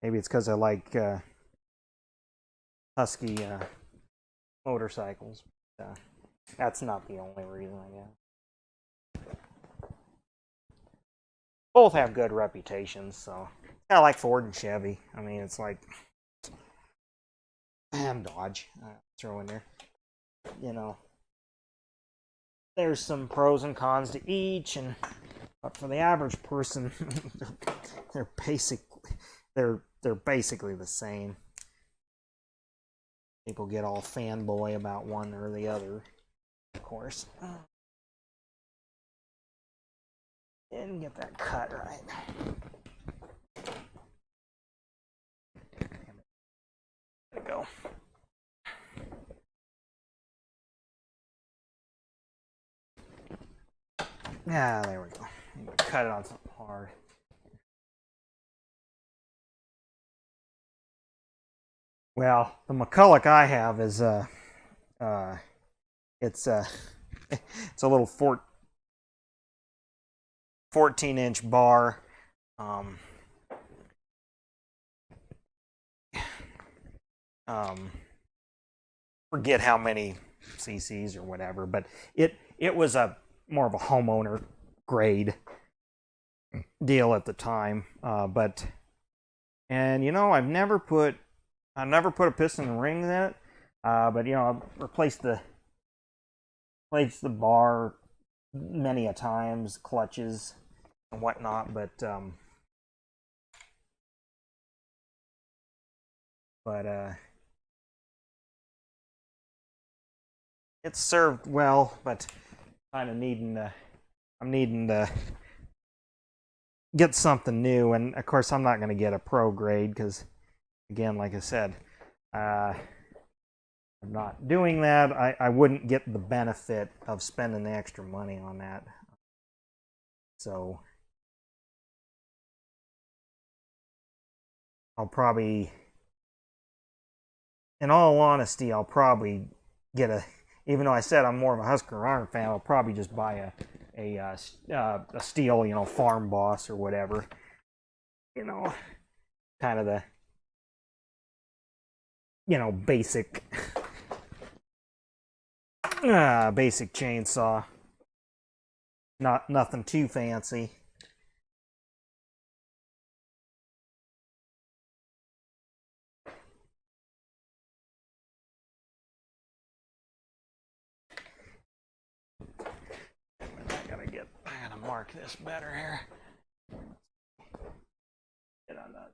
Maybe it's because I like Husky motorcycles. That's not the only reason, I guess. Both have good reputations, so I like Ford and Chevy. I mean, it's like, and Dodge, throw in there. You know, there's some pros and cons to each, but for the average person, they're basically the same. People get all fanboy about one or the other, of course. Didn't get that cut right. There we go. Yeah, there we go. Cut it on something hard. Well, the McCulloch I have is it's a little 14-inch bar. Forget how many cc's or whatever, but it was a more of a homeowner grade deal at the time. And you know, I've never put a piston and ring in it. But you know, I've replaced the bar many a times, clutches and whatnot. But it's served well, but kind of I'm needing to get something new. And of course, I'm not going to get a pro grade because, again, like I said, I'm not doing that. I wouldn't get the benefit of spending the extra money on that. So I'll probably, in all honesty, I'll probably get even though I said I'm more of a Husqvarna fan, I'll probably just buy a Steel, you know, Farm Boss or whatever. You know, kind of the, you know, basic chainsaw. Nothing too fancy. I gotta mark this better here. Get on that.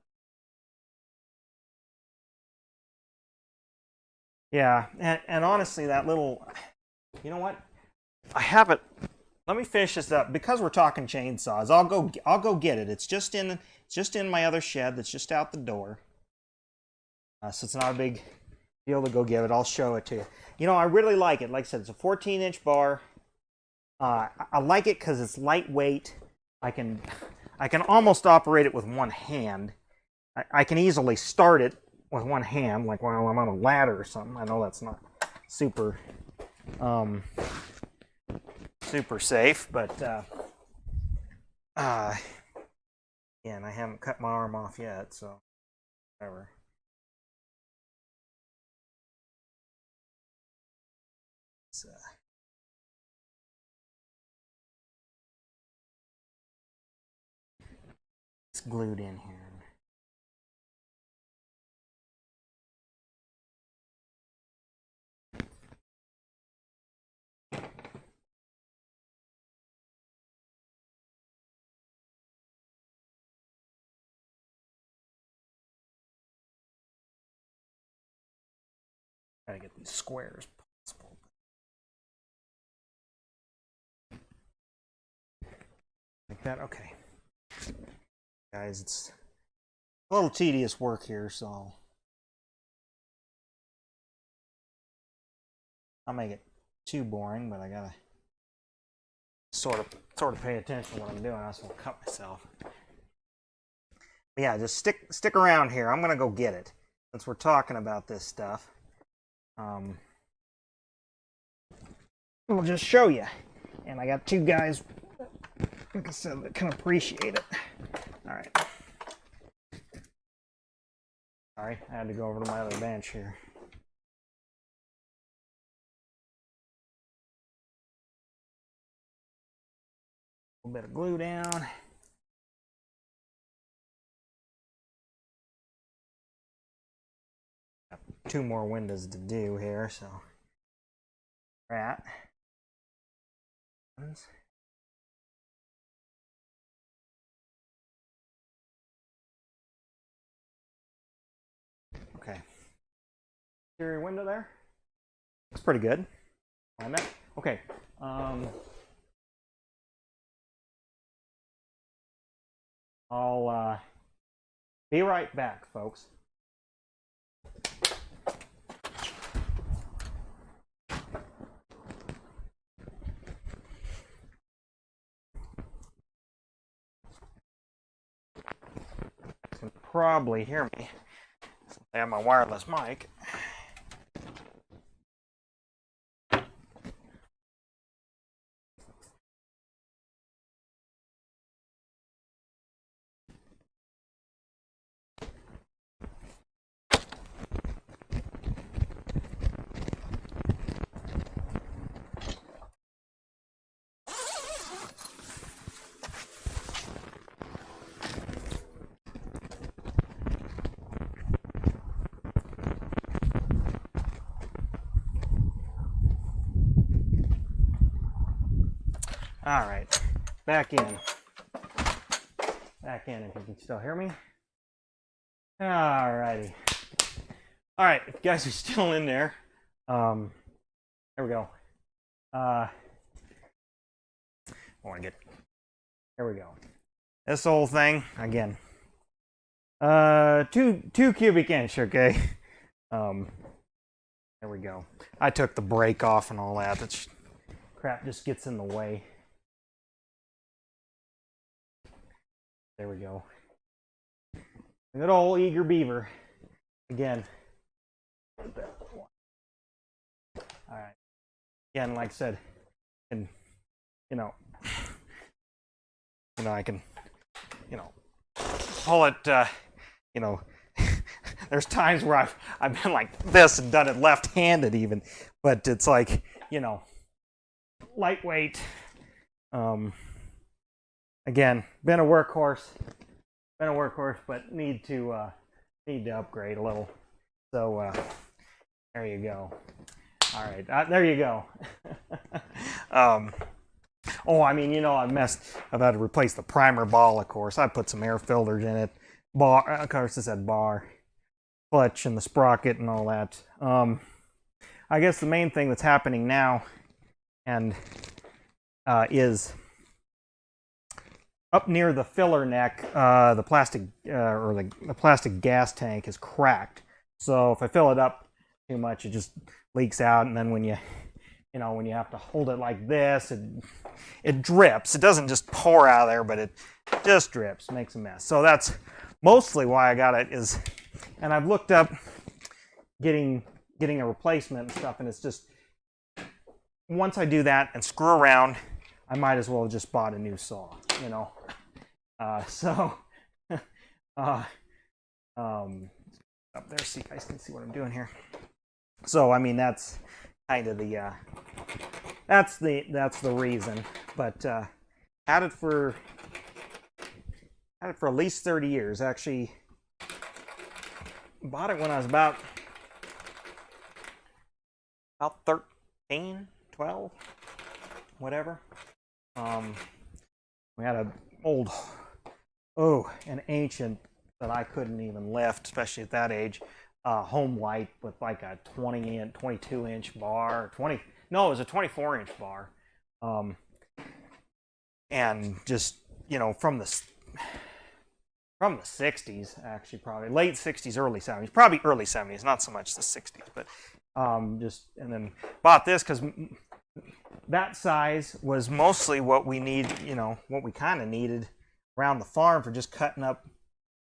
Yeah, and honestly, that little, you know what? I have it. Let me finish this up because we're talking chainsaws. I'll go get it. It's just in my other shed that's just out the door. So it's not a big be able to go get it, I'll show it to you. You know, I really like it. Like I said, it's a 14-inch bar. I like it because it's lightweight. I can almost operate it with one hand. I can easily start it with one hand, like while I'm on a ladder or something. I know that's not super super safe, but and I haven't cut my arm off yet, so whatever. It's glued in here. Gotta get these squares possible. Like that? Okay. Guys, it's a little tedious work here, so I'll make it too boring, but I gotta sort of pay attention to what I'm doing. I just won't cut myself. But yeah, just stick around here. I'm gonna go get it since we're talking about this stuff. I'll just show you. And I got two guys, like I said, that can appreciate it. All right. Sorry, I had to go over to my other bench here. A little bit of glue down. Got 2 more windows to do here, so. Right. Okay. Exterior window there. Looks pretty good. Find that. Okay. I'll be right back, folks. You can probably hear me. I have my wireless mic. All right, back in. Back in if you can still hear me. All righty. All right, if you guys are still in there, there we go. I want to get, there we go. This whole thing, again, 2 cubic inch, okay? There we go. I took the brake off and all that. That's crap just gets in the way. There we go. Good old eager beaver. Again. Alright. Again, like I said, and I can, pull it, there's times where I've been like this and done it left-handed even, but it's like, lightweight. Again, been a workhorse, but need to upgrade a little. So there you go. All right, there you go. Oh, I mean, I've had to replace the primer ball, of course. I put some air filters in it. Bar, of course, it said bar, clutch, and the sprocket and all that. I guess the main thing that's happening now, and is up near the filler neck, the plastic or the plastic gas tank is cracked. So if I fill it up, too much, it just leaks out, and then when you when you have to hold it like this, it drips. It doesn't just pour out of there, but it just drips, makes a mess. So that's mostly why I got it and I've looked up getting a replacement and stuff, and it's just, once I do that and screw around, I might as well have just bought a new saw, up there so you guys can see what I'm doing here. So I mean, that's kind of the that's the reason. But had it for at least 30 years. Actually bought it when I was about 13, 12, whatever. We had an an ancient that I couldn't even lift, especially at that age, home light with like a 22-inch bar, it was a 24-inch bar, and just from the 60s, actually, probably late 60s, early 70s, probably early 70s, not so much the 60s, but and then bought this because that size was mostly what we need, what we kind of needed around the farm for just cutting up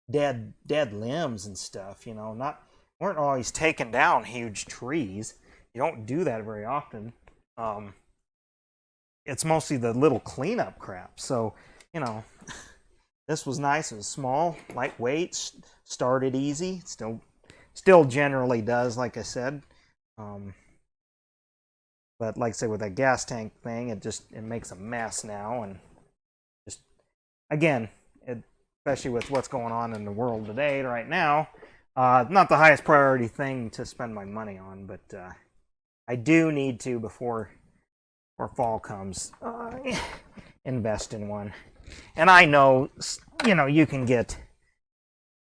dead limbs and stuff. Weren't always taking down huge trees. You don't do that very often. It's mostly the little cleanup crap. So, this was nice. It was small, lightweight, started easy. Still generally does, like I said. But like I said, with that gas tank thing, it makes a mess now. And just, again, especially with what's going on in the world today, right now, not the highest priority thing to spend my money on, but I do need to, before fall comes, invest in one. And I know, you can get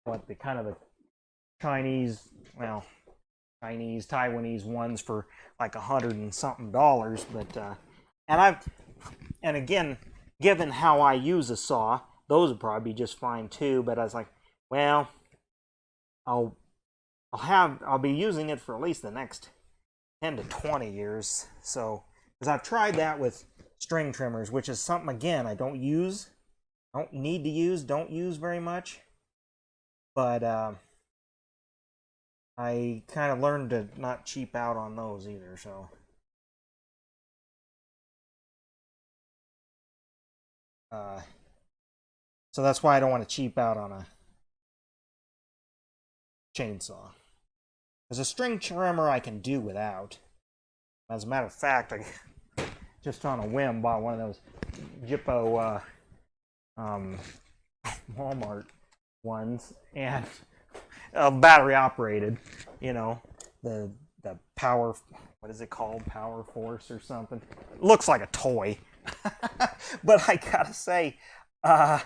the Taiwanese ones for like $100 and something, but and again, given how I use a saw, those would probably be just fine too. But I was like, well, I'll be using it for at least the next 10 to 20 years. So, because I've tried that with string trimmers, which is something, again, I don't need to use, don't use very much. But I kind of learned to not cheap out on those either, so. So that's why I don't want to cheap out on a chainsaw. Because a string trimmer I can do without. As a matter of fact, I just on a whim bought one of those Jippo Walmart ones, and battery operated, the power, what is it called, Power Force or something. It looks like a toy. But I gotta say, to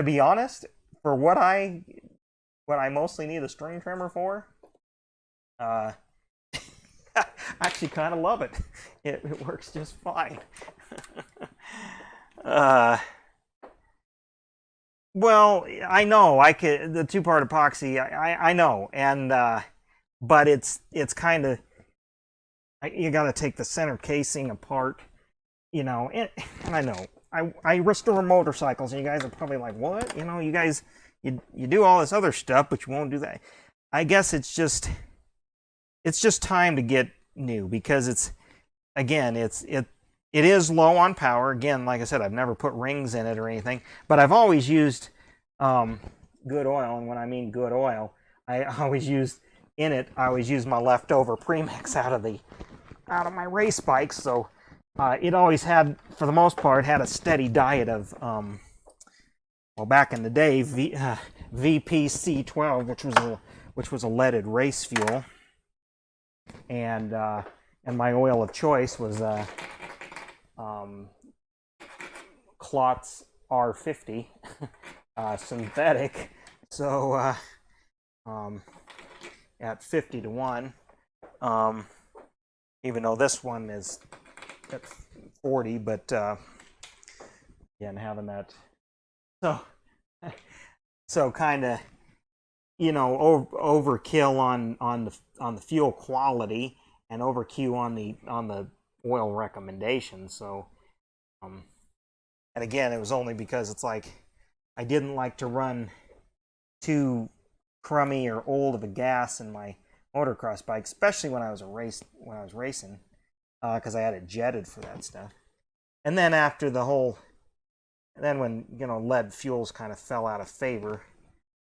be honest, for what I mostly need a string trimmer for, I actually kind of love it. It works just fine. Well, I know the two-part epoxy. I know, and but it's kind of, you got to take the center casing apart, and I know I restore motorcycles, and you guys are probably like, what? You guys you do all this other stuff, but you won't do that. I guess it's just time to get new, because it is low on power. Again, like I said, I've never put rings in it or anything, but I've always used good oil. And when I mean good oil, I always use my leftover premix out of my race bikes. So it always had, for the most part, had a steady diet of back in the day, VPC12, which was a leaded race fuel, and my oil of choice was Klotz R50 synthetic. So at 50 to 1, even though this one is at 40, but again, having that, so kind of, you know, overkill on the fuel quality and overkill on the oil recommendations. So, and again, it was only because it's like I didn't like to run too crummy or old of a gas in my motocross bike, especially when I was racing, because I had it jetted for that stuff. And then after then when lead fuels kind of fell out of favor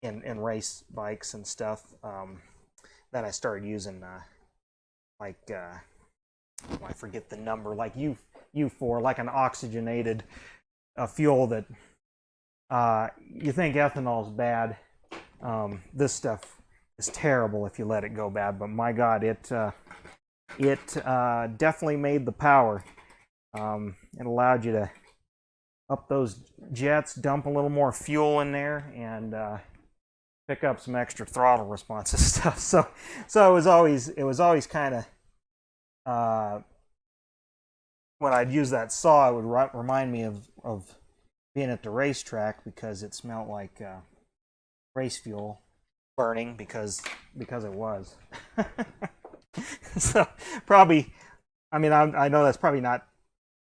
in race bikes and stuff, then I started using I forget the number, like U4, like an oxygenated fuel that you think ethanol is bad. This stuff is terrible if you let it go bad, but my God, it definitely made the power. It allowed you to up those jets, dump a little more fuel in there, and pick up some extra throttle response and stuff. So it was always kind of when I'd use that saw, it would remind me of being at the racetrack, because it smelled like race fuel burning, because it was. So probably, I mean, I know that's probably not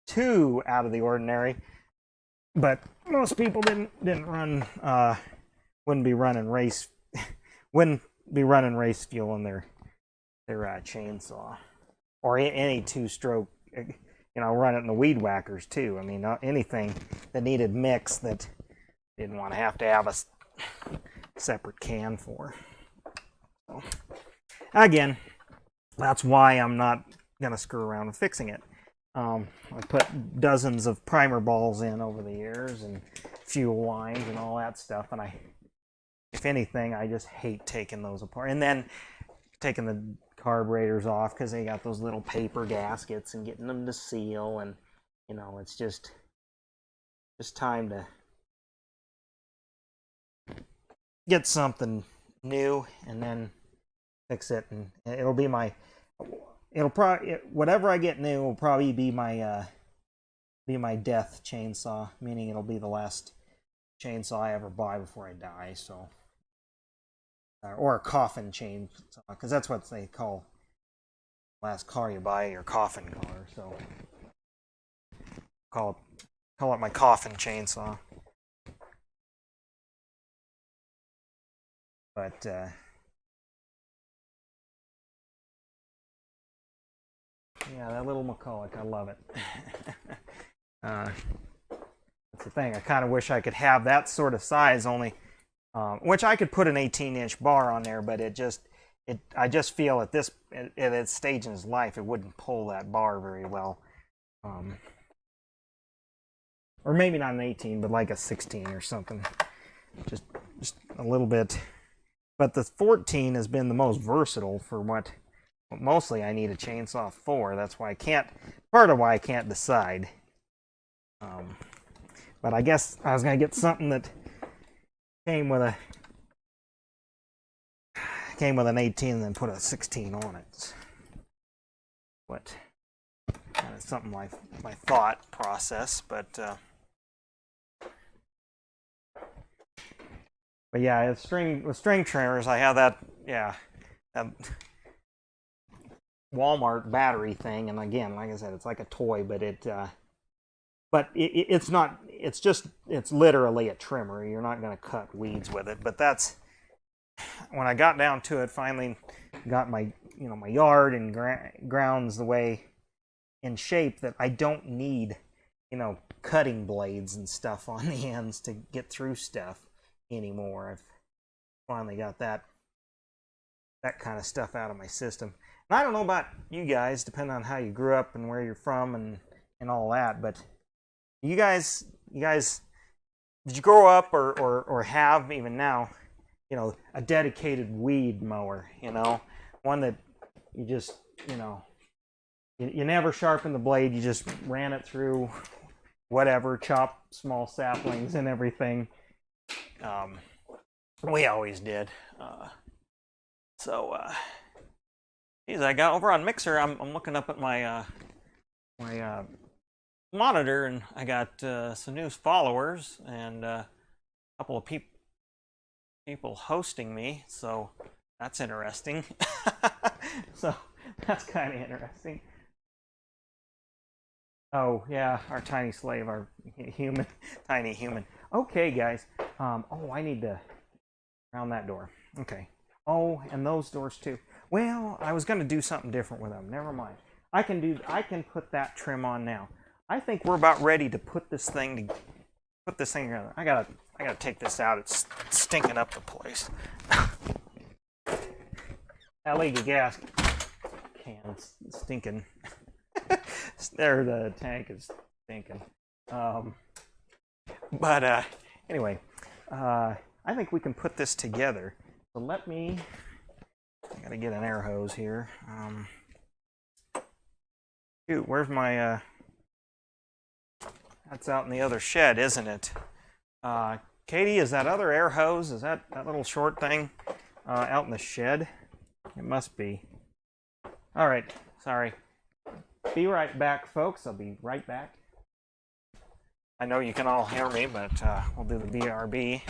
too out of the ordinary, but most people didn't run wouldn't be running race fuel in their chainsaw, or any two-stroke. Run it in the weed whackers too. I mean, anything that needed mix that didn't want to have a separate can for. So, again, that's why I'm not gonna screw around with fixing it. I put dozens of primer balls in over the years, and fuel lines and all that stuff, and if anything, I just hate taking those apart. And then taking the carburetors off, because they got those little paper gaskets, and getting them to seal, and it's just time to get something new and then fix it, and whatever I get new will probably be my death chainsaw, meaning it'll be the last chainsaw I ever buy before I die. So, or a coffin chainsaw, because that's what they call the last car you buy, your coffin car. So call it my coffin chainsaw. But yeah, that little McCulloch, I love it. That's the thing. I kind of wish I could have that sort of size, only which I could put an 18-inch bar on there, but I just feel at its stage in its life, it wouldn't pull that bar very well. Or maybe not an 18, but like a 16 or something. Just a little bit. But the 14 has been the most versatile for what mostly I need a chainsaw for. That's why part of why I can't decide. But I guess I was going to get something that came with an 18 and then put a 16 on it. But it's something like my thought process. But yeah, with string trimmers, I have that Walmart battery thing, and again, like I said, it's like a toy, but it's not. It's literally a trimmer. You're not going to cut weeds with it. But that's when I got down to it. Finally, got my my yard and grounds the way in shape that I don't need cutting blades and stuff on the ends to get through stuff anymore. I've finally got that kind of stuff out of my system. And I don't know about you guys, depending on how you grew up and where you're from and all that, but you guys, did you grow up or have even now, a dedicated weed mower, one that you just, you never sharpened the blade, you just ran it through whatever, chopped small saplings and everything. We always did. Geez, I got over on Mixer. I'm looking up at my monitor, and I got some new followers and a couple of people. people hosting me, so that's interesting. So that's kind of interesting. Oh yeah, our tiny slave, our human, tiny human. Okay, guys. Oh, I need to round that door. Okay. Oh, and those doors too. Well, I was gonna do something different with them. Never mind. I can put that trim on now. I think we're about ready to put this thing together. I gotta take this out. It's stinking up the place. That leaky gas can's stinking. There, the tank is stinking. But anyway, I think we can put this together. So I gotta get an air hose here. Shoot, where's my, that's out in the other shed, isn't it? Katie, is that other air hose, is that little short thing out in the shed? It must be. All right, sorry. Be right back, folks. I'll be right back. I know you can all hear me, but we'll do the BRB.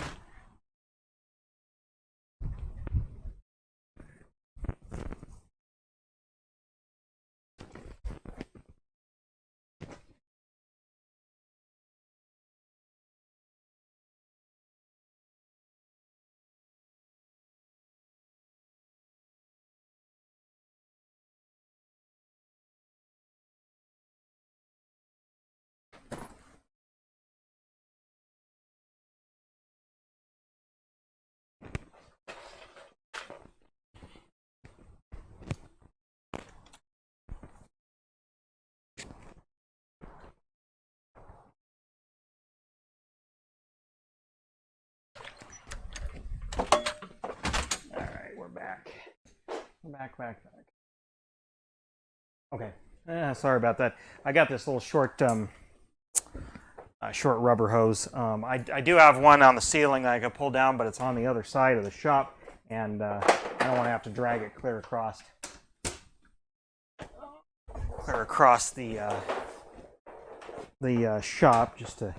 Back. Back. Okay. Sorry about that. I got this little short rubber hose. I do have one on the ceiling that I can pull down, but it's on the other side of the shop, and I don't want to have to drag it clear across the shop just to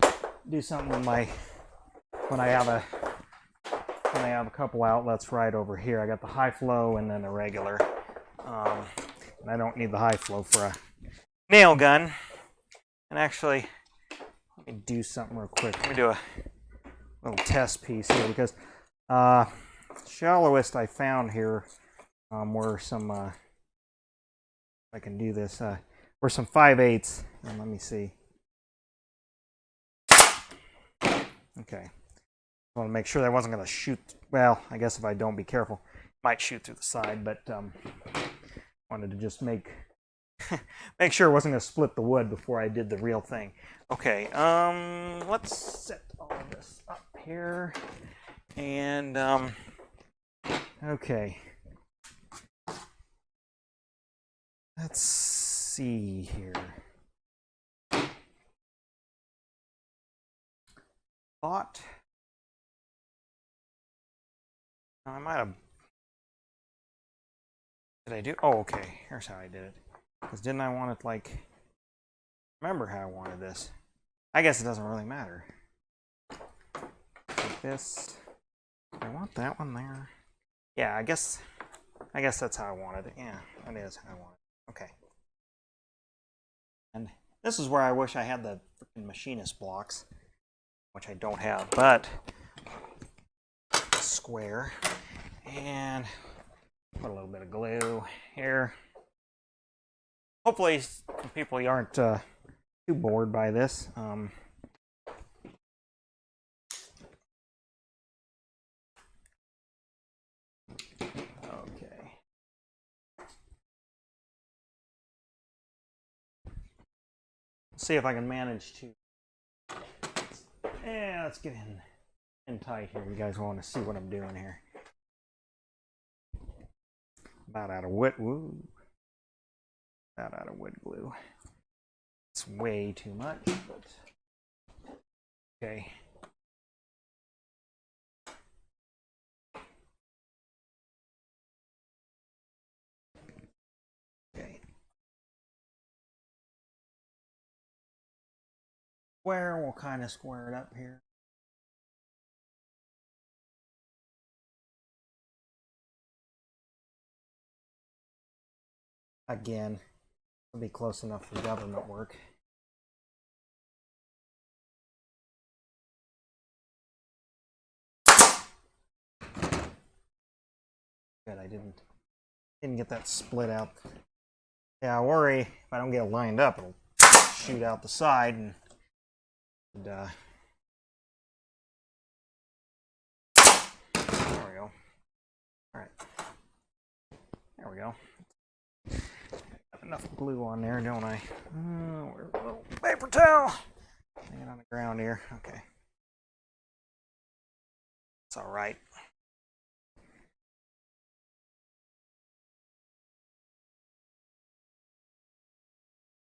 do something with when I have a couple outlets right over here. I got the high flow and then a regular. And I don't need the high flow for a nail gun. And actually, let me do something real quick. Let me do a little test piece here because shallowest I found here were some, if I can do this, were some 5/8. And let me see. Okay. I want to make sure that I wasn't going to shoot. Well, I guess if I don't be careful, it might shoot through the side. But wanted to just make sure it wasn't going to split the wood before I did the real thing. Okay. Let's set all of this up here, and okay. Let's see here. Thought. I might have. Did I do? Oh, okay. Here's how I did it. Because didn't I want it like? Remember how I wanted this? I guess it doesn't really matter. Like this. I want that one there. Yeah, I guess that's how I wanted it. Yeah, that is how I want it. Okay. And this is where I wish I had the freaking machinist blocks, which I don't have, but square. And put a little bit of glue here. Hopefully people aren't too bored by this. Okay. See if I can manage to. Yeah, let's get in tight here. You guys want to see what I'm doing here. About out of wood. Woo. About out of wood glue. It's way too much, but okay. Okay. We'll kind of square it up here. again, it'll be close enough for government work. Good, I didn't get that split out. Yeah, I worry if I don't get it lined up, it'll shoot out the side and there we go. All right, there we go. Got enough glue on there, don't I? Where's a little paper towel? Hang it on the ground here. Okay, it's all right.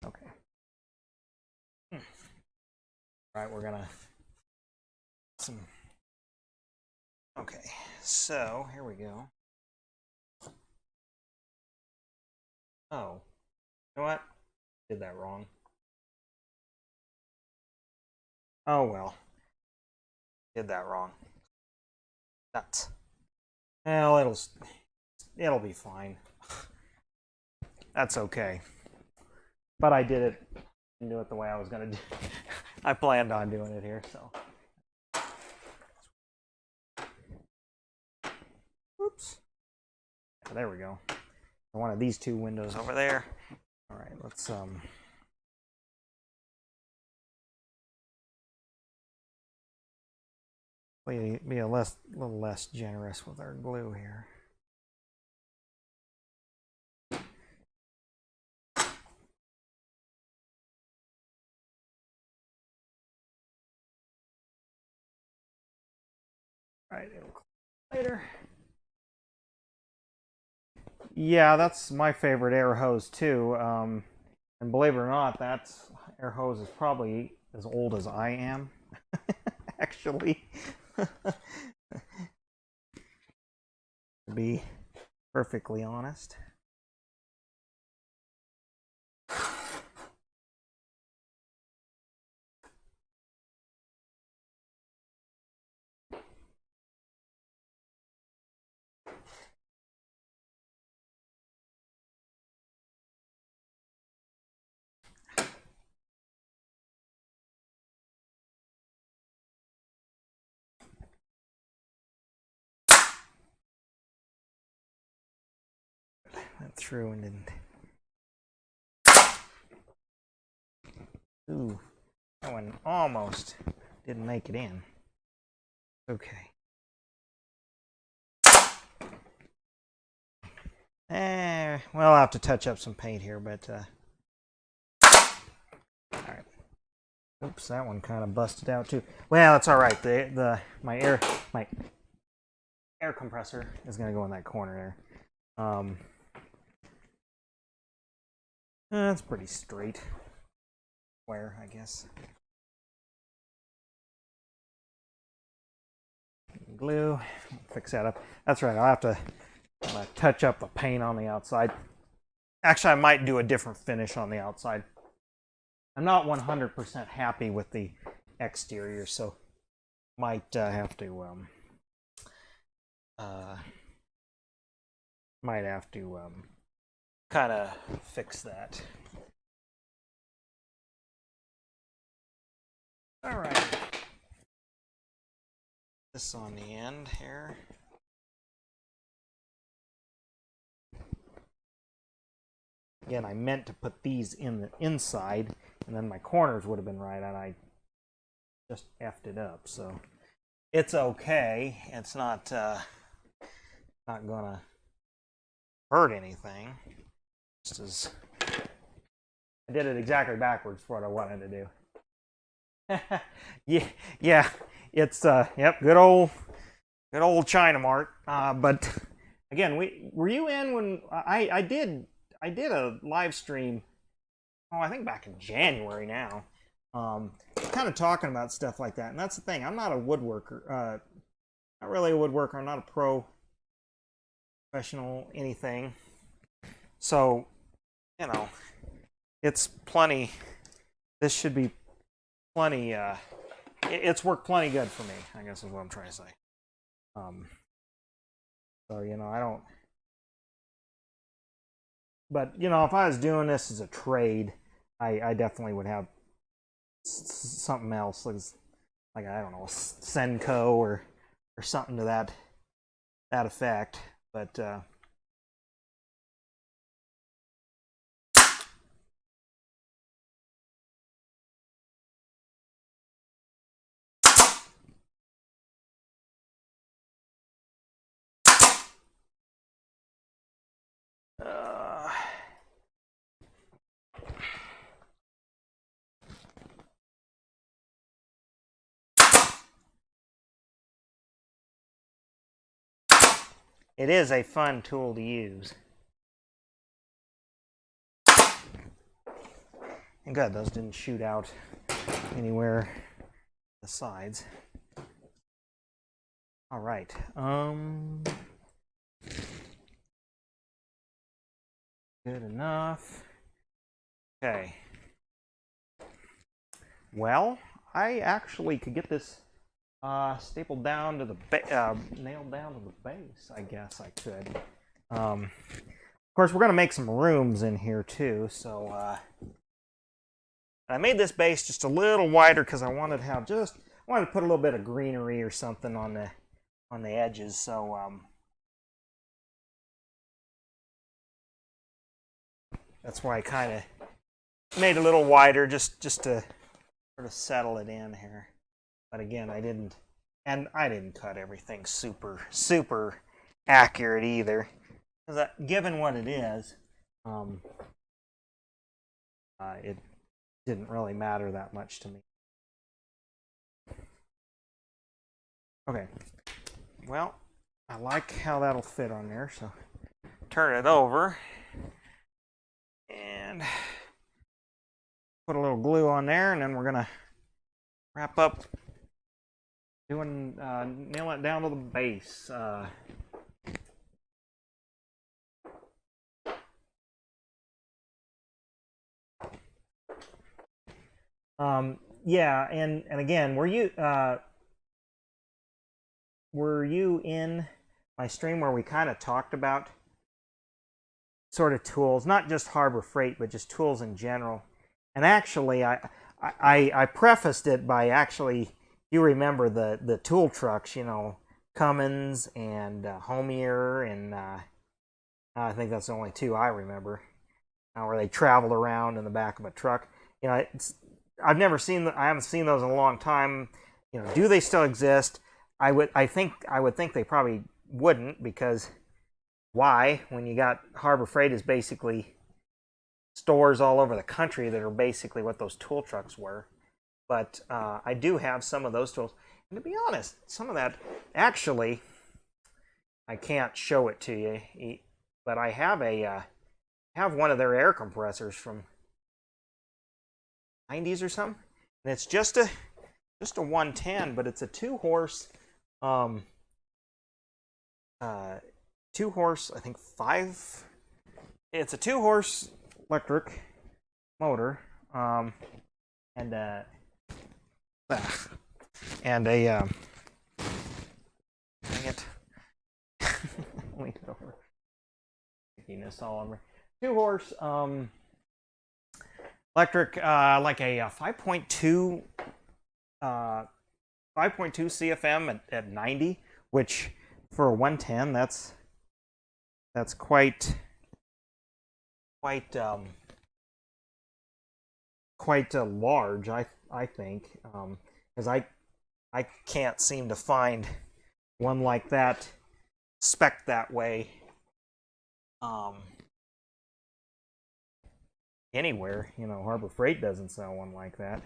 Okay. All right, we're gonna Okay, so here we go. Oh, you know what? Did that wrong. Oh well. Did that wrong. Nuts. Well, it'll be fine. That's okay. But I didn't do it the way I was gonna do. I planned on doing it here, so. Oops. There we go. I wanted these two windows over there. All right, let's be a little less generous with our glue here. All right, it'll clean later. Yeah, that's my favorite air hose too. And believe it or not, that air hose is probably as old as I am. Actually, to be perfectly honest. Went through and didn't. Ooh, that one almost didn't make it in. Okay. Well, I'll have to touch up some paint here, but all right. Oops, that one kind of busted out too. Well, it's all right. My air compressor is going to go in that corner there. That's pretty straight. Square, I guess. Glue. Fix that up. That's right. I'll have to touch up the paint on the outside. Actually, I might do a different finish on the outside. I'm not 100% happy with the exterior, so might have to kind of fix that. All right. This on the end here. Again, I meant to put these in the inside, and then my corners would have been right, and I just effed it up. So it's okay. It's not gonna hurt anything. Just as I did it exactly backwards for what I wanted to do. yeah. It's yep, good old China Mart. But again, were you in when I did a live stream? Oh, I think back in January now. Kind of talking about stuff like that, and that's the thing. I'm not a woodworker. Not really a woodworker. I'm not a professional anything. So, you know, it's plenty. This should be plenty. It's worked plenty good for me, I guess is what I'm trying to say. So, you know, I don't But you know, if I was doing this as a trade, I definitely would have something else, like I don't know, Senko or something to that effect. But it is a fun tool to use. And good, those didn't shoot out anywhere the sides. All right. Good enough. Okay. Well, I actually could get this stapled down to the nailed down to the base. I guess I could. Of course, we're gonna make some rooms in here too. So I made this base just a little wider because I wanted to have I wanted to put a little bit of greenery or something on the edges. So that's why I kind of made it a little wider just to sort of settle it in here. But again, I didn't cut everything super accurate either, because given what it is, it didn't really matter that much to me. Okay, well, I like how that'll fit on there, so turn it over and put a little glue on there, and then we're gonna wrap up doing nail it down to the base. Yeah, and again, were you in my stream where we kind of talked about sort of tools, not just Harbor Freight, but just tools in general? And actually, I prefaced it by actually, you remember the tool trucks, you know, Cummins and Homier, and I think that's the only two I remember, where they traveled around in the back of a truck. You know, I haven't seen those in a long time. You know, do they still exist? I would think they probably wouldn't, because why? When you got Harbor Freight is basically stores all over the country that are basically what those tool trucks were. But I do have some of those tools. And to be honest, some of that, actually, I can't show it to you, but I have one of their air compressors from 90s or something, and it's just a 110, but it's a 2-horse, I think 5. It's a 2-horse electric motor, and a dang it, lean it over, stickiness all over. 2-horse electric, like a 5.2 CFM at 90, which for a 110, that's quite large, I think, because I can't seem to find one like that spec'd that way anywhere. You know, Harbor Freight doesn't sell one like that.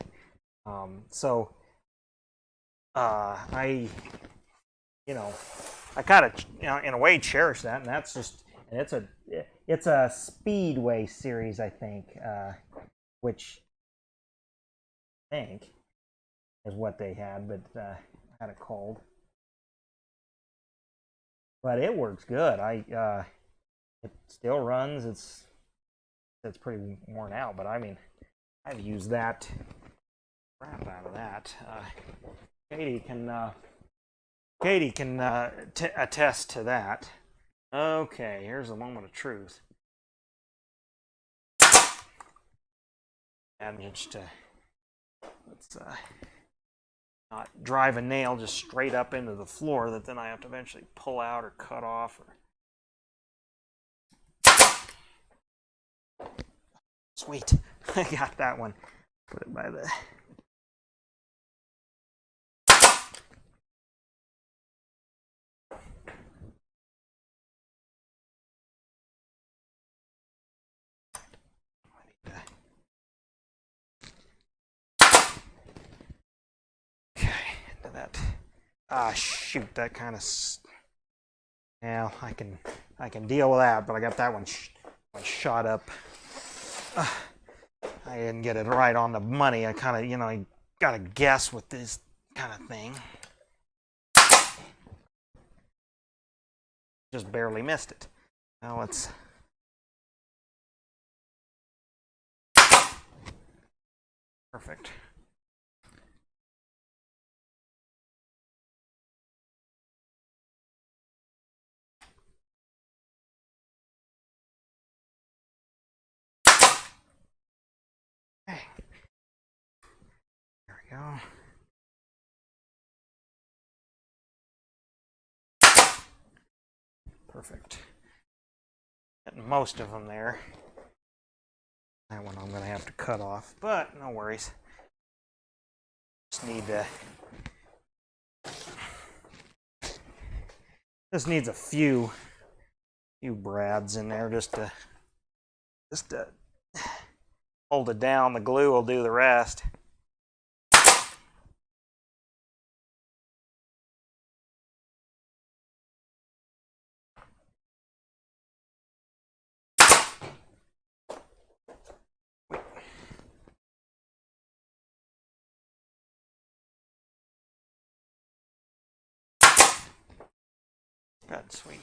So I kind of, in a way, cherish that, and that's just, and it's a Speedway series, I think, which I think is what they had, but I had it called. But it works good. It still runs. It's pretty worn out, but I mean, I've used that crap out of that. Katie can attest to that. Okay, here's a moment of truth. and just let's not drive a nail just straight up into the floor that then I have to eventually pull out or cut off. Sweet, I got that one. Put it by the. Okay, into that. Ah, shoot, that kind of. Well, I can deal with that, but I got that one shot up. I didn't get it right on the money. I kind of, I gotta guess with this kind of thing. Just barely missed it. Now let's. Perfect. Okay. There we go. Perfect. Getting most of them there. That one I'm going to have to cut off, but no worries. Just need to. This needs a few brads in there just to hold it down. The glue will do the rest. Good, sweet.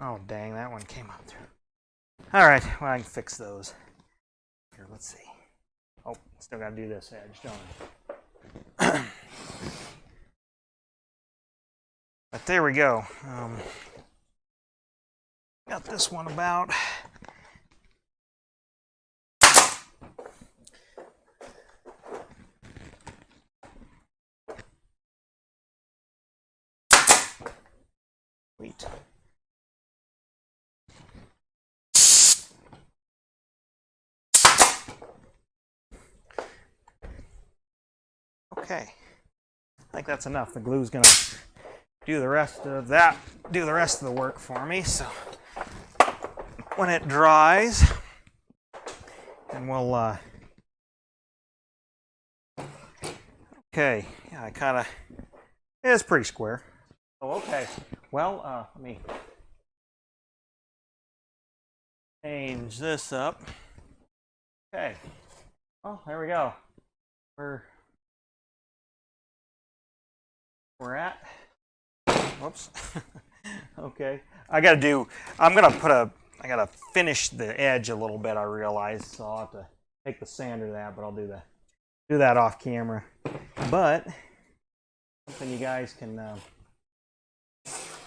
Oh, dang, that one came up through. All right, well, I can fix those. Here, let's see. Oh, still got to do this edge, don't I? But there we go. Got this one about. Sweet. Okay, I think that's enough. The glue's gonna do the rest of that, do the rest of the work for me. So when it dries, and we'll okay, yeah, I kind of, it's pretty square. Oh, okay. Well, let me change this up. Okay. Oh, there we go. We're at. Whoops. Okay. I gotta finish the edge a little bit, I realize, so I'll have to take the sander to that, but I'll do that off camera. But something you guys can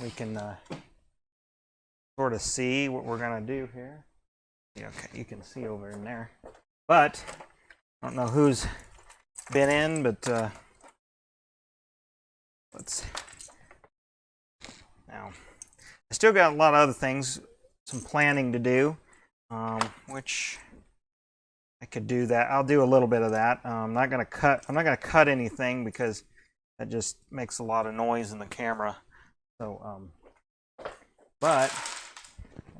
we can sort of see what we're gonna do here. Yeah, okay, you can see over in there. But I don't know who's been in, but let's. Now, I still got a lot of other things, some planning to do, which I could do that. I'll do a little bit of that. I'm not gonna cut anything because that just makes a lot of noise in the camera. So, but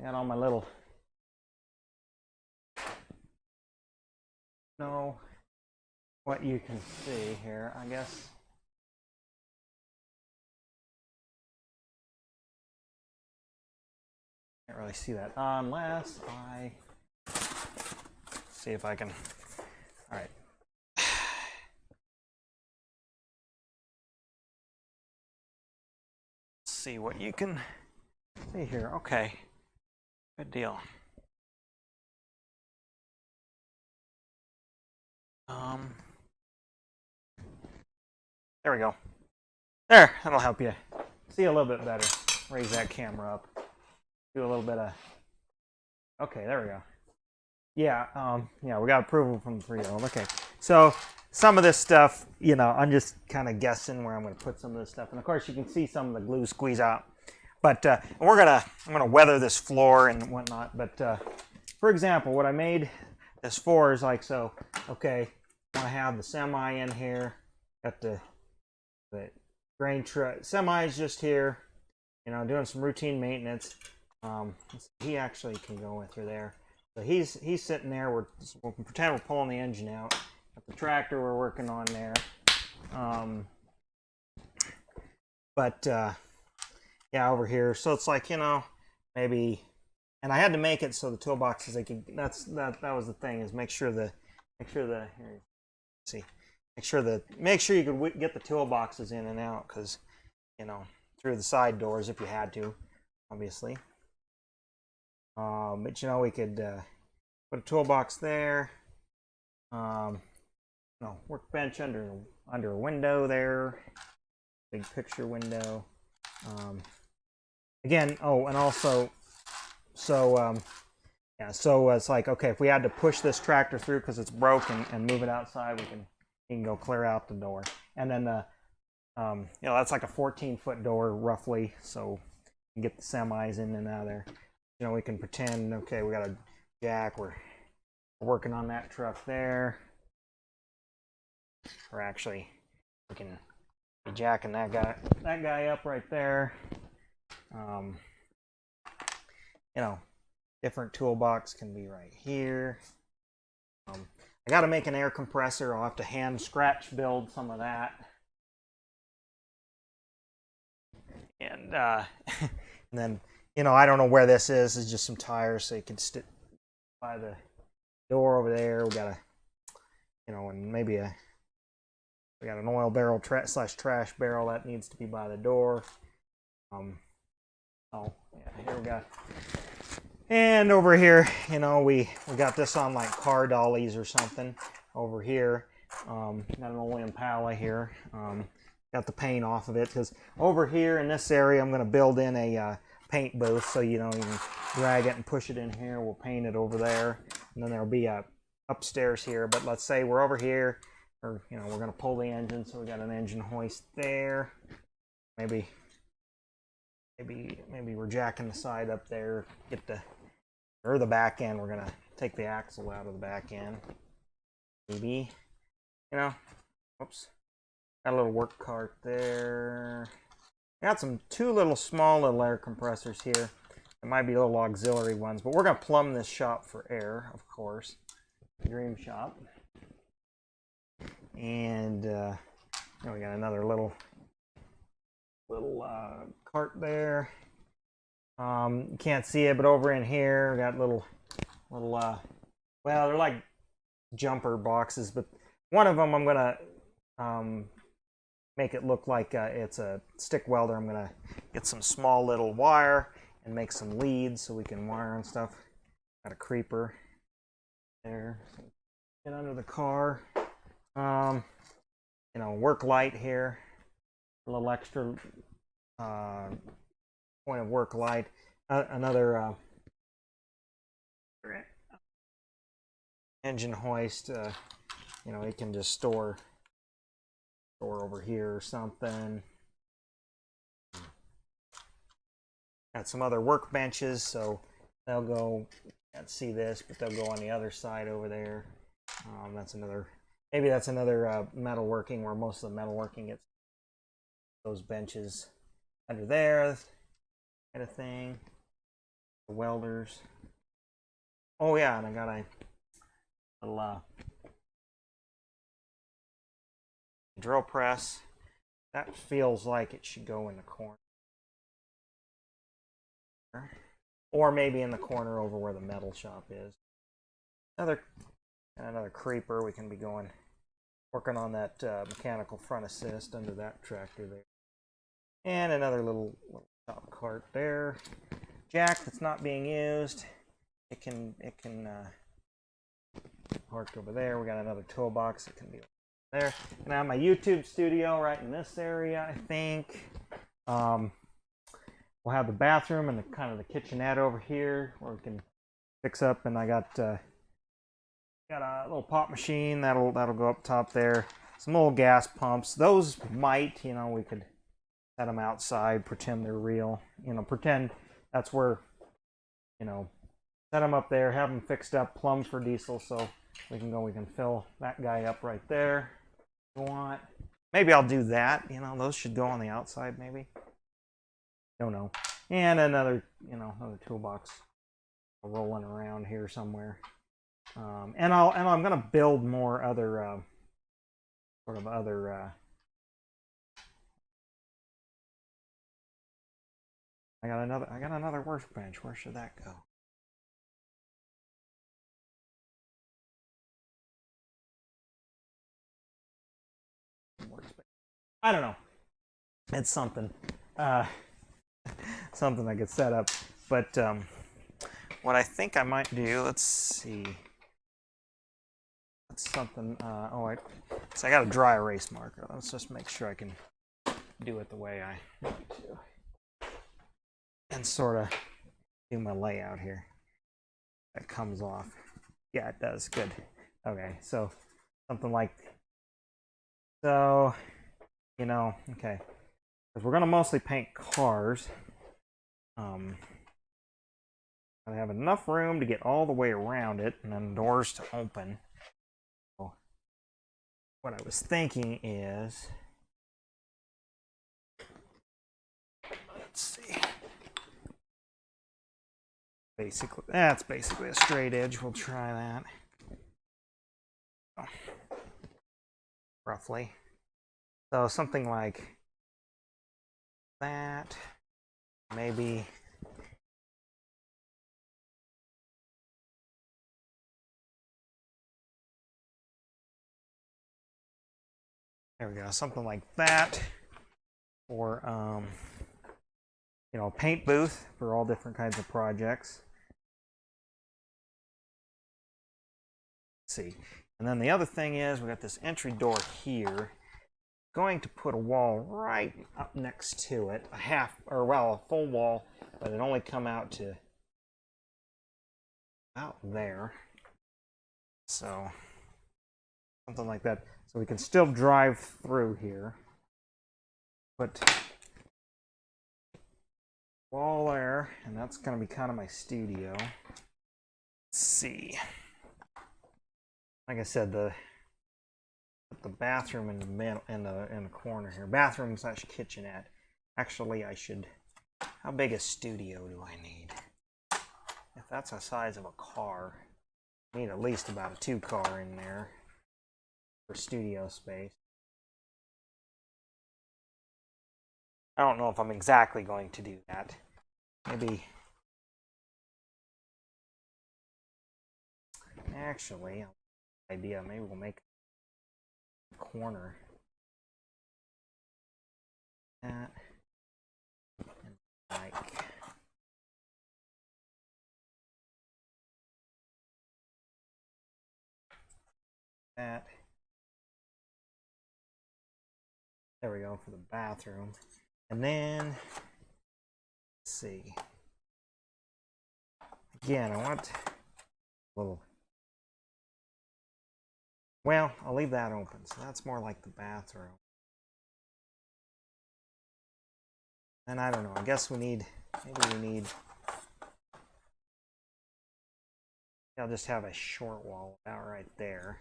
I got all my little. Know what you can see here, I guess. Can't really see that unless I see if I can. All right. Let's see what you can see here. Okay. Good deal. There we go. There, that'll help you see a little bit better. Raise that camera up. Do a little bit of... Okay, there we go. Yeah, yeah, we got approval from the 3-year-old. Okay, so some of this stuff, you know, I'm just kind of guessing where I'm going to put some of this stuff. And of course, you can see some of the glue squeeze out. But I'm gonna weather this floor and whatnot. But for example, what I made this for is like so. Okay, I have the semi in here. Got the grain truck. Semi is just here. You know, doing some routine maintenance. He actually can go through there. So he's sitting there. We'll pretend we're pulling the engine out. Got the tractor we're working on there. Yeah, over here. So it's like, you know, maybe, and I had to make it so the toolboxes they could. That was the thing, is make sure you could get the toolboxes in and out, because, you know, through the side doors if you had to, obviously. But you know, we could put a toolbox there. No, workbench under a window there. Big picture window. Again, oh, and also, so yeah, so it's like, okay, if we had to push this tractor through because it's broken and move it outside, you can go clear out the door. And then you know, that's like a 14-foot door roughly, so you can get the semis in and out of there. You know, we can pretend, okay, we got a jack, we're working on that truck there. Or actually, we can be jacking that guy up right there. You know, different toolbox can be right here. I got to make an air compressor. I'll have to hand scratch build some of that. And and then, you know, I don't know where this is. It's just some tires, so you can stick by the door over there. We got a, you know, and maybe we got an oil barrel slash trash barrel that needs to be by the door. Oh, yeah, here we go. And over here, you know, we got this on like car dollies or something over here. Got an old Impala here. Got the paint off of it, because over here in this area, I'm going to build in a paint booth, so, you know, you can drag it and push it in here. We'll paint it over there, and then there'll be a upstairs here. But let's say we're over here, or, you know, we're going to pull the engine, so we got an engine hoist there. Maybe we're jacking the side up there, get the back end. We're gonna take the axle out of the back end. Maybe, you know, oops. Got a little work cart there. Got two small little air compressors here. It might be little auxiliary ones, but we're gonna plumb this shop for air, of course. Dream shop. And we got another little cart there. You can't see it, but over in here we got little well, they're like jumper boxes, but one of them I'm gonna make it look like it's a stick welder. I'm gonna get some small little wire and make some leads so we can wire and stuff. Got a creeper there. Get under the car. You know, work light here. A little extra point of work light. Another engine hoist. You know, it can just store over here or something. Got some other workbenches, so they'll go. Can't see this, but they'll go on the other side over there. That's another. Maybe that's another metalworking, where most of the metalworking gets those benches under there, kind of thing. The welders. Oh yeah, and I got a little drill press. That feels like it should go in the corner, or maybe in the corner over where the metal shop is. Another creeper. We can be working on that mechanical front assist under that tractor there. And another little top cart there. Jack that's not being used. It can parked over there. We got another toolbox that can be there. And I have my YouTube studio right in this area, I think. We'll have the bathroom and the kind of the kitchenette over here where we can fix up. And I got a little pop machine that'll go up top there. Some little gas pumps. Those might, you know, we could set them outside, pretend they're real. You know, pretend that's where, you know, set them up there, have them fixed up, plumbed for diesel, so we can fill that guy up right there if you want. Maybe I'll do that. You know, those should go on the outside, maybe. Don't know. And another toolbox rolling around here somewhere. And I'm gonna build more other I got another workbench. Where should that go? I don't know. It's something. Something I could set up. But what I think I might do, let's see. That's something. So I got a dry erase marker. Let's just make sure I can do it the way I want to. And sort of do my layout here. That comes off. Yeah, it does. Good. Okay, so something like. So, you know, okay. Because we're going to mostly paint cars. I have enough room to get all the way around it and then doors to open. So what I was thinking is, let's see. Basically, that's basically a straight edge. We'll try that. Oh, roughly. So something like that. Maybe. There we go, something like that. Or, you know, a paint booth for all different kinds of projects. Let's see. And then the other thing is, we got this entry door here. Going to put a wall right up next to it, a full wall, but it only come out to out there. So something like that. So we can still drive through here. Put wall there, and that's going to be kind of my studio. Let's see. Like I said, the bathroom in the middle, in the corner here. Bathroom / kitchenette. Actually, I should. How big a studio do I need? If that's the size of a car, I need at least about a 2-car in there for studio space. I don't know if I'm exactly going to do that. Maybe. Actually, idea. Maybe we'll make a corner. That. And like. That. There we go for the bathroom. And then, let's see. Again, I want a little. Well, I'll leave that open. So that's more like the bathroom. And I don't know. I guess maybe we need. I'll just have a short wall out right there.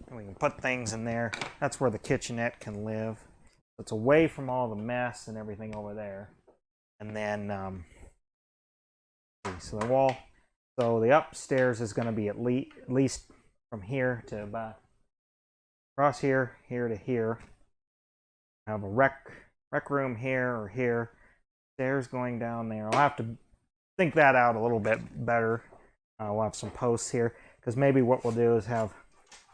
And we can put things in there. That's where the kitchenette can live. It's away from all the mess and everything over there. And then, so the wall, so the upstairs is going to be at least from here to about across here to here. I have a rec room here or here. Stairs going down there. I'll have to think that out a little bit better. We'll have some posts here because maybe what we'll do is have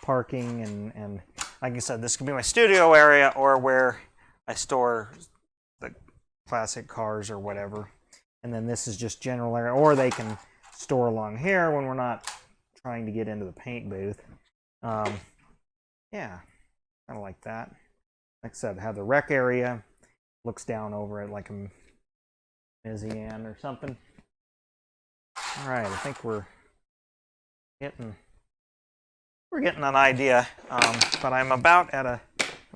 parking and like I said, this could be my studio area or where I store the classic cars or whatever. And then this is just general area, or they can store along here when we're not trying to get into the paint booth. Yeah, kind of like that. Like I said, have the rec area, looks down over it like a museum or something. All right, I think we're getting an idea, but I'm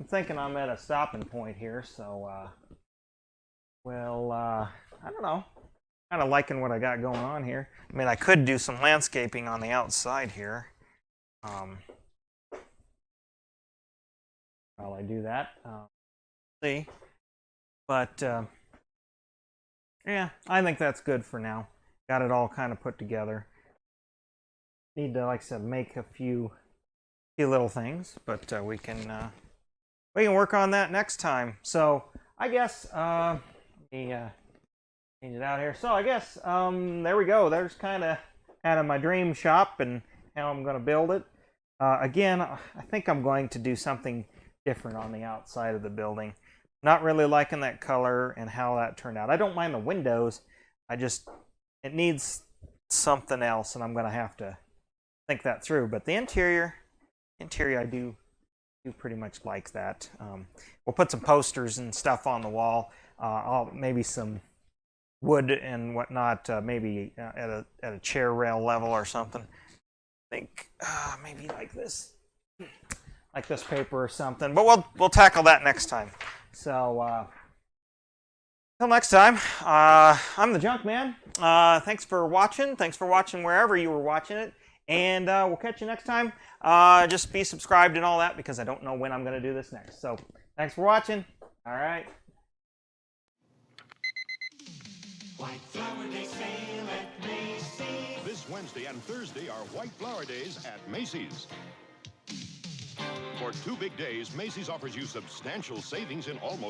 thinking I'm at a stopping point here, so I don't know. Kind of liking what I got going on here. I mean, I could do some landscaping on the outside here. While I do that, see, but yeah, I think that's good for now. Got it all kind of put together. Need to, like I said, make a few little things, but we can work on that next time. So I guess let me change it out here. So I guess there we go. There's kind of my dream shop and how I'm going to build it. Again, I think I'm going to do something different on the outside of the building. Not really liking that color and how that turned out. I don't mind the windows. It needs something else, and I'm going to have to think that through. But the interior I do pretty much like that. We'll put some posters and stuff on the wall. Maybe some wood and whatnot. Maybe at a chair rail level or something. I think maybe like this paper or something. But we'll tackle that next time. So until next time, I'm the Junk Man. Thanks for watching. Thanks for watching wherever you were watching it. And we'll catch you next time. Just be subscribed and all that because I don't know when I'm going to do this next. So thanks for watching. All right. White Flower Day sale at Macy's. This Wednesday and Thursday are White Flower Days at Macy's. For 2 big days, Macy's offers you substantial savings in almost